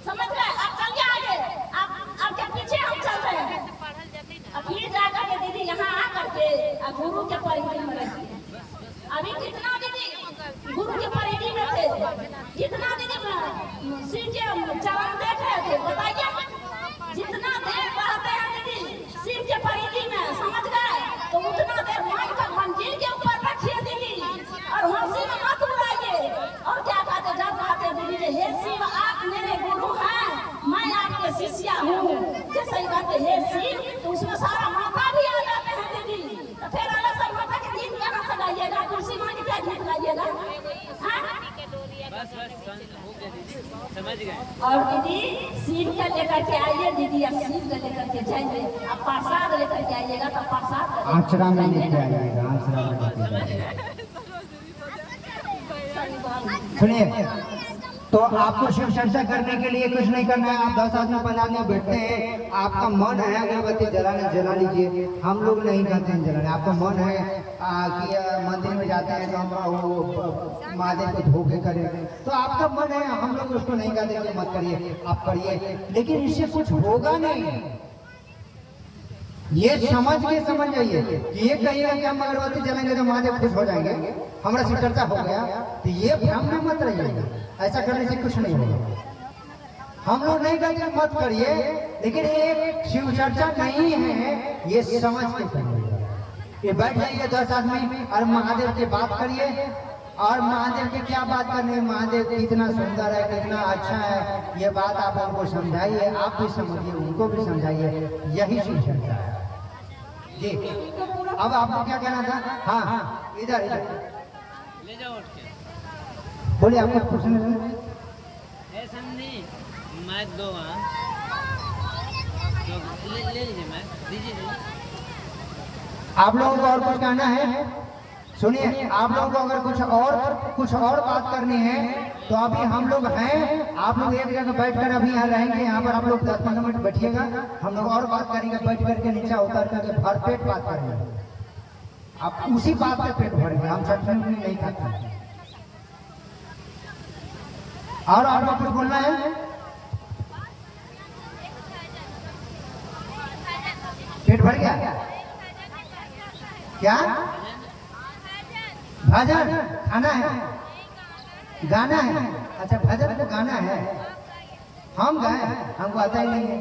समझ गए, आप चलिए आगे, आपके पीछे हम चल रहे हैं। अब फिर जाकर के दीदी यहाँ आकर के गुरु के परिधि में रहिए। अभी कितना दीदी गुरु के परिधि में थे, जितना दीदी शिव के चरण देख रहे थे, बताइए जितना देर रहते हैं दीदी शिव के परिधि में, समझ गए, तो उतना देर मन का मंजिल के ऊपर रखिए दीदी, और हंसी में मत उड़ाइए। और क्या कहते, जब कहते दीदी हे शिव आप मेरे गुरु हैं, मैं आपके शिष्या हूँ, जैसे ही कहते हे शिव तो उसमें सारा माता भी आ जाते हैं दीदी। तो फिर अलग से माता के गीत कहाँ से गाइएगा, तुलसी माँ की क्या गीत गाइएगा, समझ गए। और दीदी शिव का लेकर के आइए दीदी, अब शिव का लेकर के जाइए, अब प्रसाद लेकर के आइएगा तो प्रसाद आचरा में लेके आइएगा, आचरा में लेके जाइएगा। सुनिए, तो आपको शिव चर्चा करने के लिए कुछ नहीं करना है। आप 10 आदमी 15 आदमी बैठते हैं, आपका मन है अगरबत्ती जलाने जला लीजिए, हम लोग नहीं कहते हैं जलाने। आपका मन है कि मंदिर में जाते हैं तो हम वो महादेव को धोखे करें, तो आपका मन है, हम लोग उसको नहीं कहते कि मत करिए, आप करिए, लेकिन इससे कुछ होगा नहीं। ये समझ जाइए कि ये कहिएगा कि हम अगरबत्ती जलाएंगे तो महादेव खुश हो जाएंगे, हमारा शिव चर्चा हो गया, तो ये भ्रम में मत रहिएगा। ऐसा करने से कुछ नहीं होगा। हम लोग नहीं कहते मत करिए, लेकिन ये शिव चर्चा नहीं है, ये समझ के करिए। ये बैठ जाइए 10 आदमी और महादेव की बात करिए, और महादेव की क्या बात करनी है, महादेव कितना सुंदर है, कितना अच्छा है, ये बात आप उनको समझाइए, आप भी समझिए, उनको भी समझाइए, यही शिव चर्चा है जी। अब आपको क्या कहना था? हाँ इधर ले जाओ उठ के। बोलिए, आपको पूछना है? ए समझी माइक दो वहाँ, तो ले लीजिए माइक, दीजिए। आप लोगों को और कुछ कहना है? सुनिए, आप लोगों को अगर कुछ और बात करनी है तो अभी हम लोग हैं, आप लोग एक जगह बैठकर अभी यहाँ रहेंगे, यहाँ पर आप लोग 10-15 मिनट बैठिएगा, हम लोग और बात करेंगे, बैठ करके नीचे उतर करके भरपेट बात करेंगे। आप उसी बात पे पेट भरेंगे, हम चटनी नहीं खाते हैं। और आपको कुछ बोलना है? पेट भर गया क्या? भजन खाना है, गाना है? अच्छा, भजन तो गाना है, हम गाए, हमको आता ही नहीं है।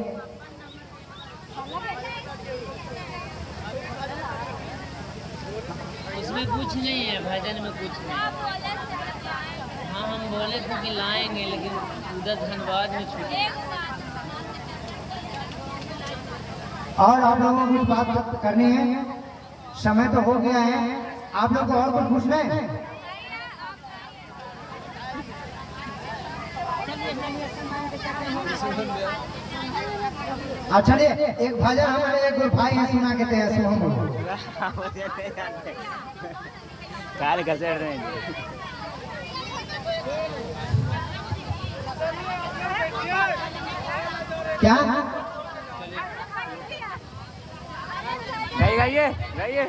उसमें कुछ नहीं है, भजन में कुछ नहीं। हाँ हम बोले थे कि लाएंगे, लेकिन उधर धनबाद में छूट गया। और आप लोगों को कुछ बात करनी है? समय तो हो गया है, आप लोग को और कुछ पूछना है? अच्छा, एक भजन हमारे एक भाई हैं सुना के हैं, सोहम काल घसेड़ रहे हैं। क्या गाइए गाइए।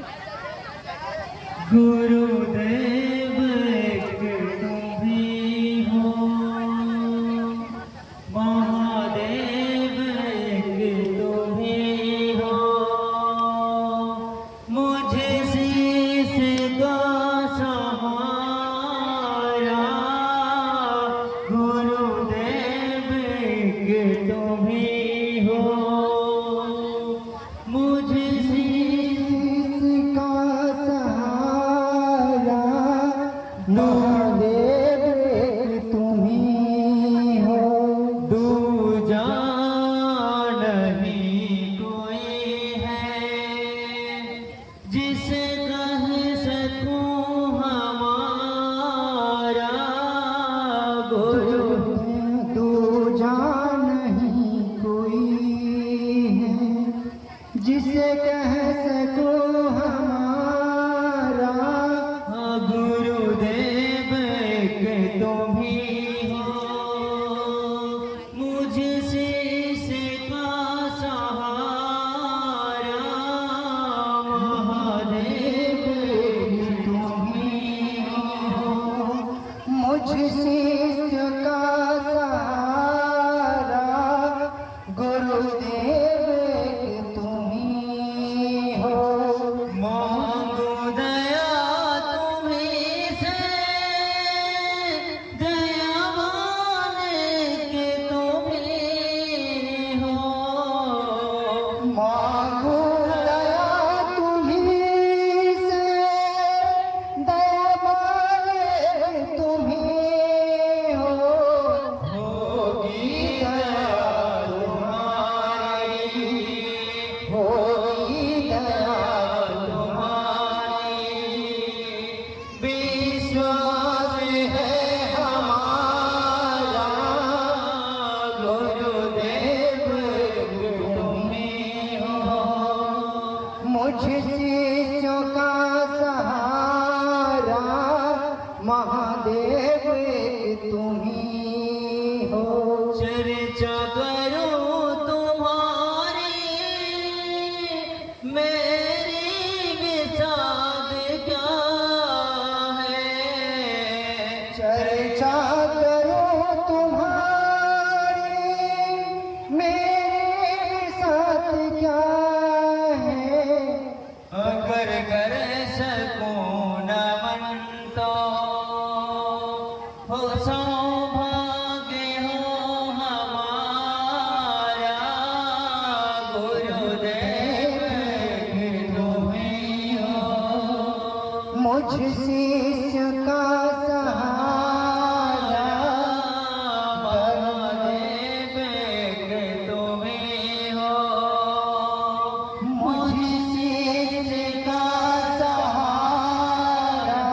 गुरुदेव तुम ही हो, महादेव तुम ही हो, मुझे शीश का सहारा, गुरुदेव तुम ही हो, मुझे जिसे कह सको हमारा, गुरुदेव तुम ही हो, मुझसे का सहारा, महादेव तुम ही हो, मुझसे का सहारा, गुरुदेव तुम ही हो। मांगो दया तुम्हीं से, दयावान के तुम ही हो, मांगो दया तुम्हीं से, दयावान तुम ही हो। होगी दया तुम्हारी, होगी दया तुम्हारी, विश्वास है हमारा, गुरुदेव तुम ही हो, मुझसे का सहारा, महादेव तुम ही हो। चर्चा करूं तुम्हारी, मेरी विषाद क्या है, चर्चा करो तुम्हारी, मेरे साथ क्या है, शिष्य का सहारा महादेव एक तुम्हें हो, मुझ शिष्य का सहारा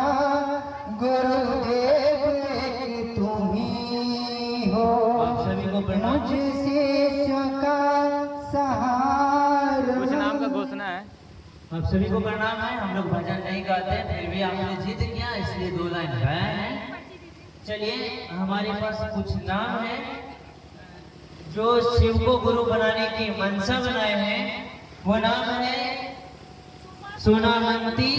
गुरुदेव एक तुम ही हो। आप सभी को प्रणाम। मुझ शिष्य का सहारा। कुछ नाम का घोषणा है। आप सभी को प्रणाम है। हम लोग भजन नहीं गाते, फिर भी आपने जिद किया इसलिए 2 लाइन गाए हैं। चलिए, हमारे पास कुछ नाम है जो शिव को गुरु बनाने की मनसा बनाए हैं। वो नाम है सोनामंती,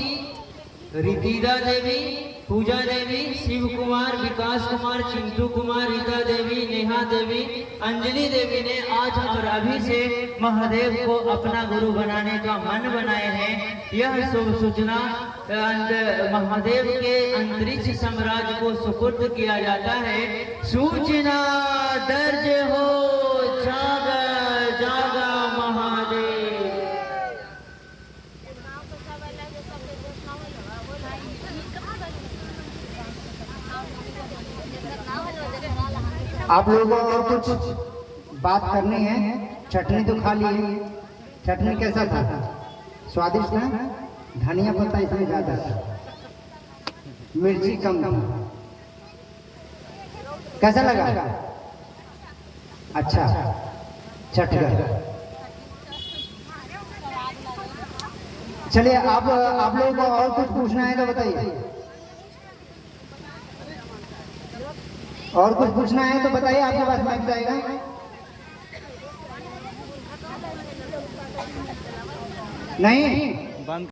रितिदा देवी, पूजा देवी, शिव कुमार, विकास कुमार, चिंटू कुमार, रीता देवी, नेहा देवी, अंजलि देवी ने आज और अभी से महादेव को अपना गुरु बनाने का मन बनाए हैं। यह शुभ सूचना महादेव के अंतरिक्ष साम्राज्य को सुपुर्द किया जाता है। सूचना दर्ज हो, जागा जागा महादेव। आप लोगों को और कुछ बात करनी है। चटनी तो खा ली है, चटनी कैसा था? स्वादिष्ट ना? धनिया पत्ता इसमें ज्यादा था, मिर्ची कम था। कैसा लगा? अच्छा, चटकर। चलिए, आप लोगों को और कुछ पूछना है तो बताइए। और कुछ पूछना है तो बताइए, आपके पास माइक जाएगा। नहीं बंद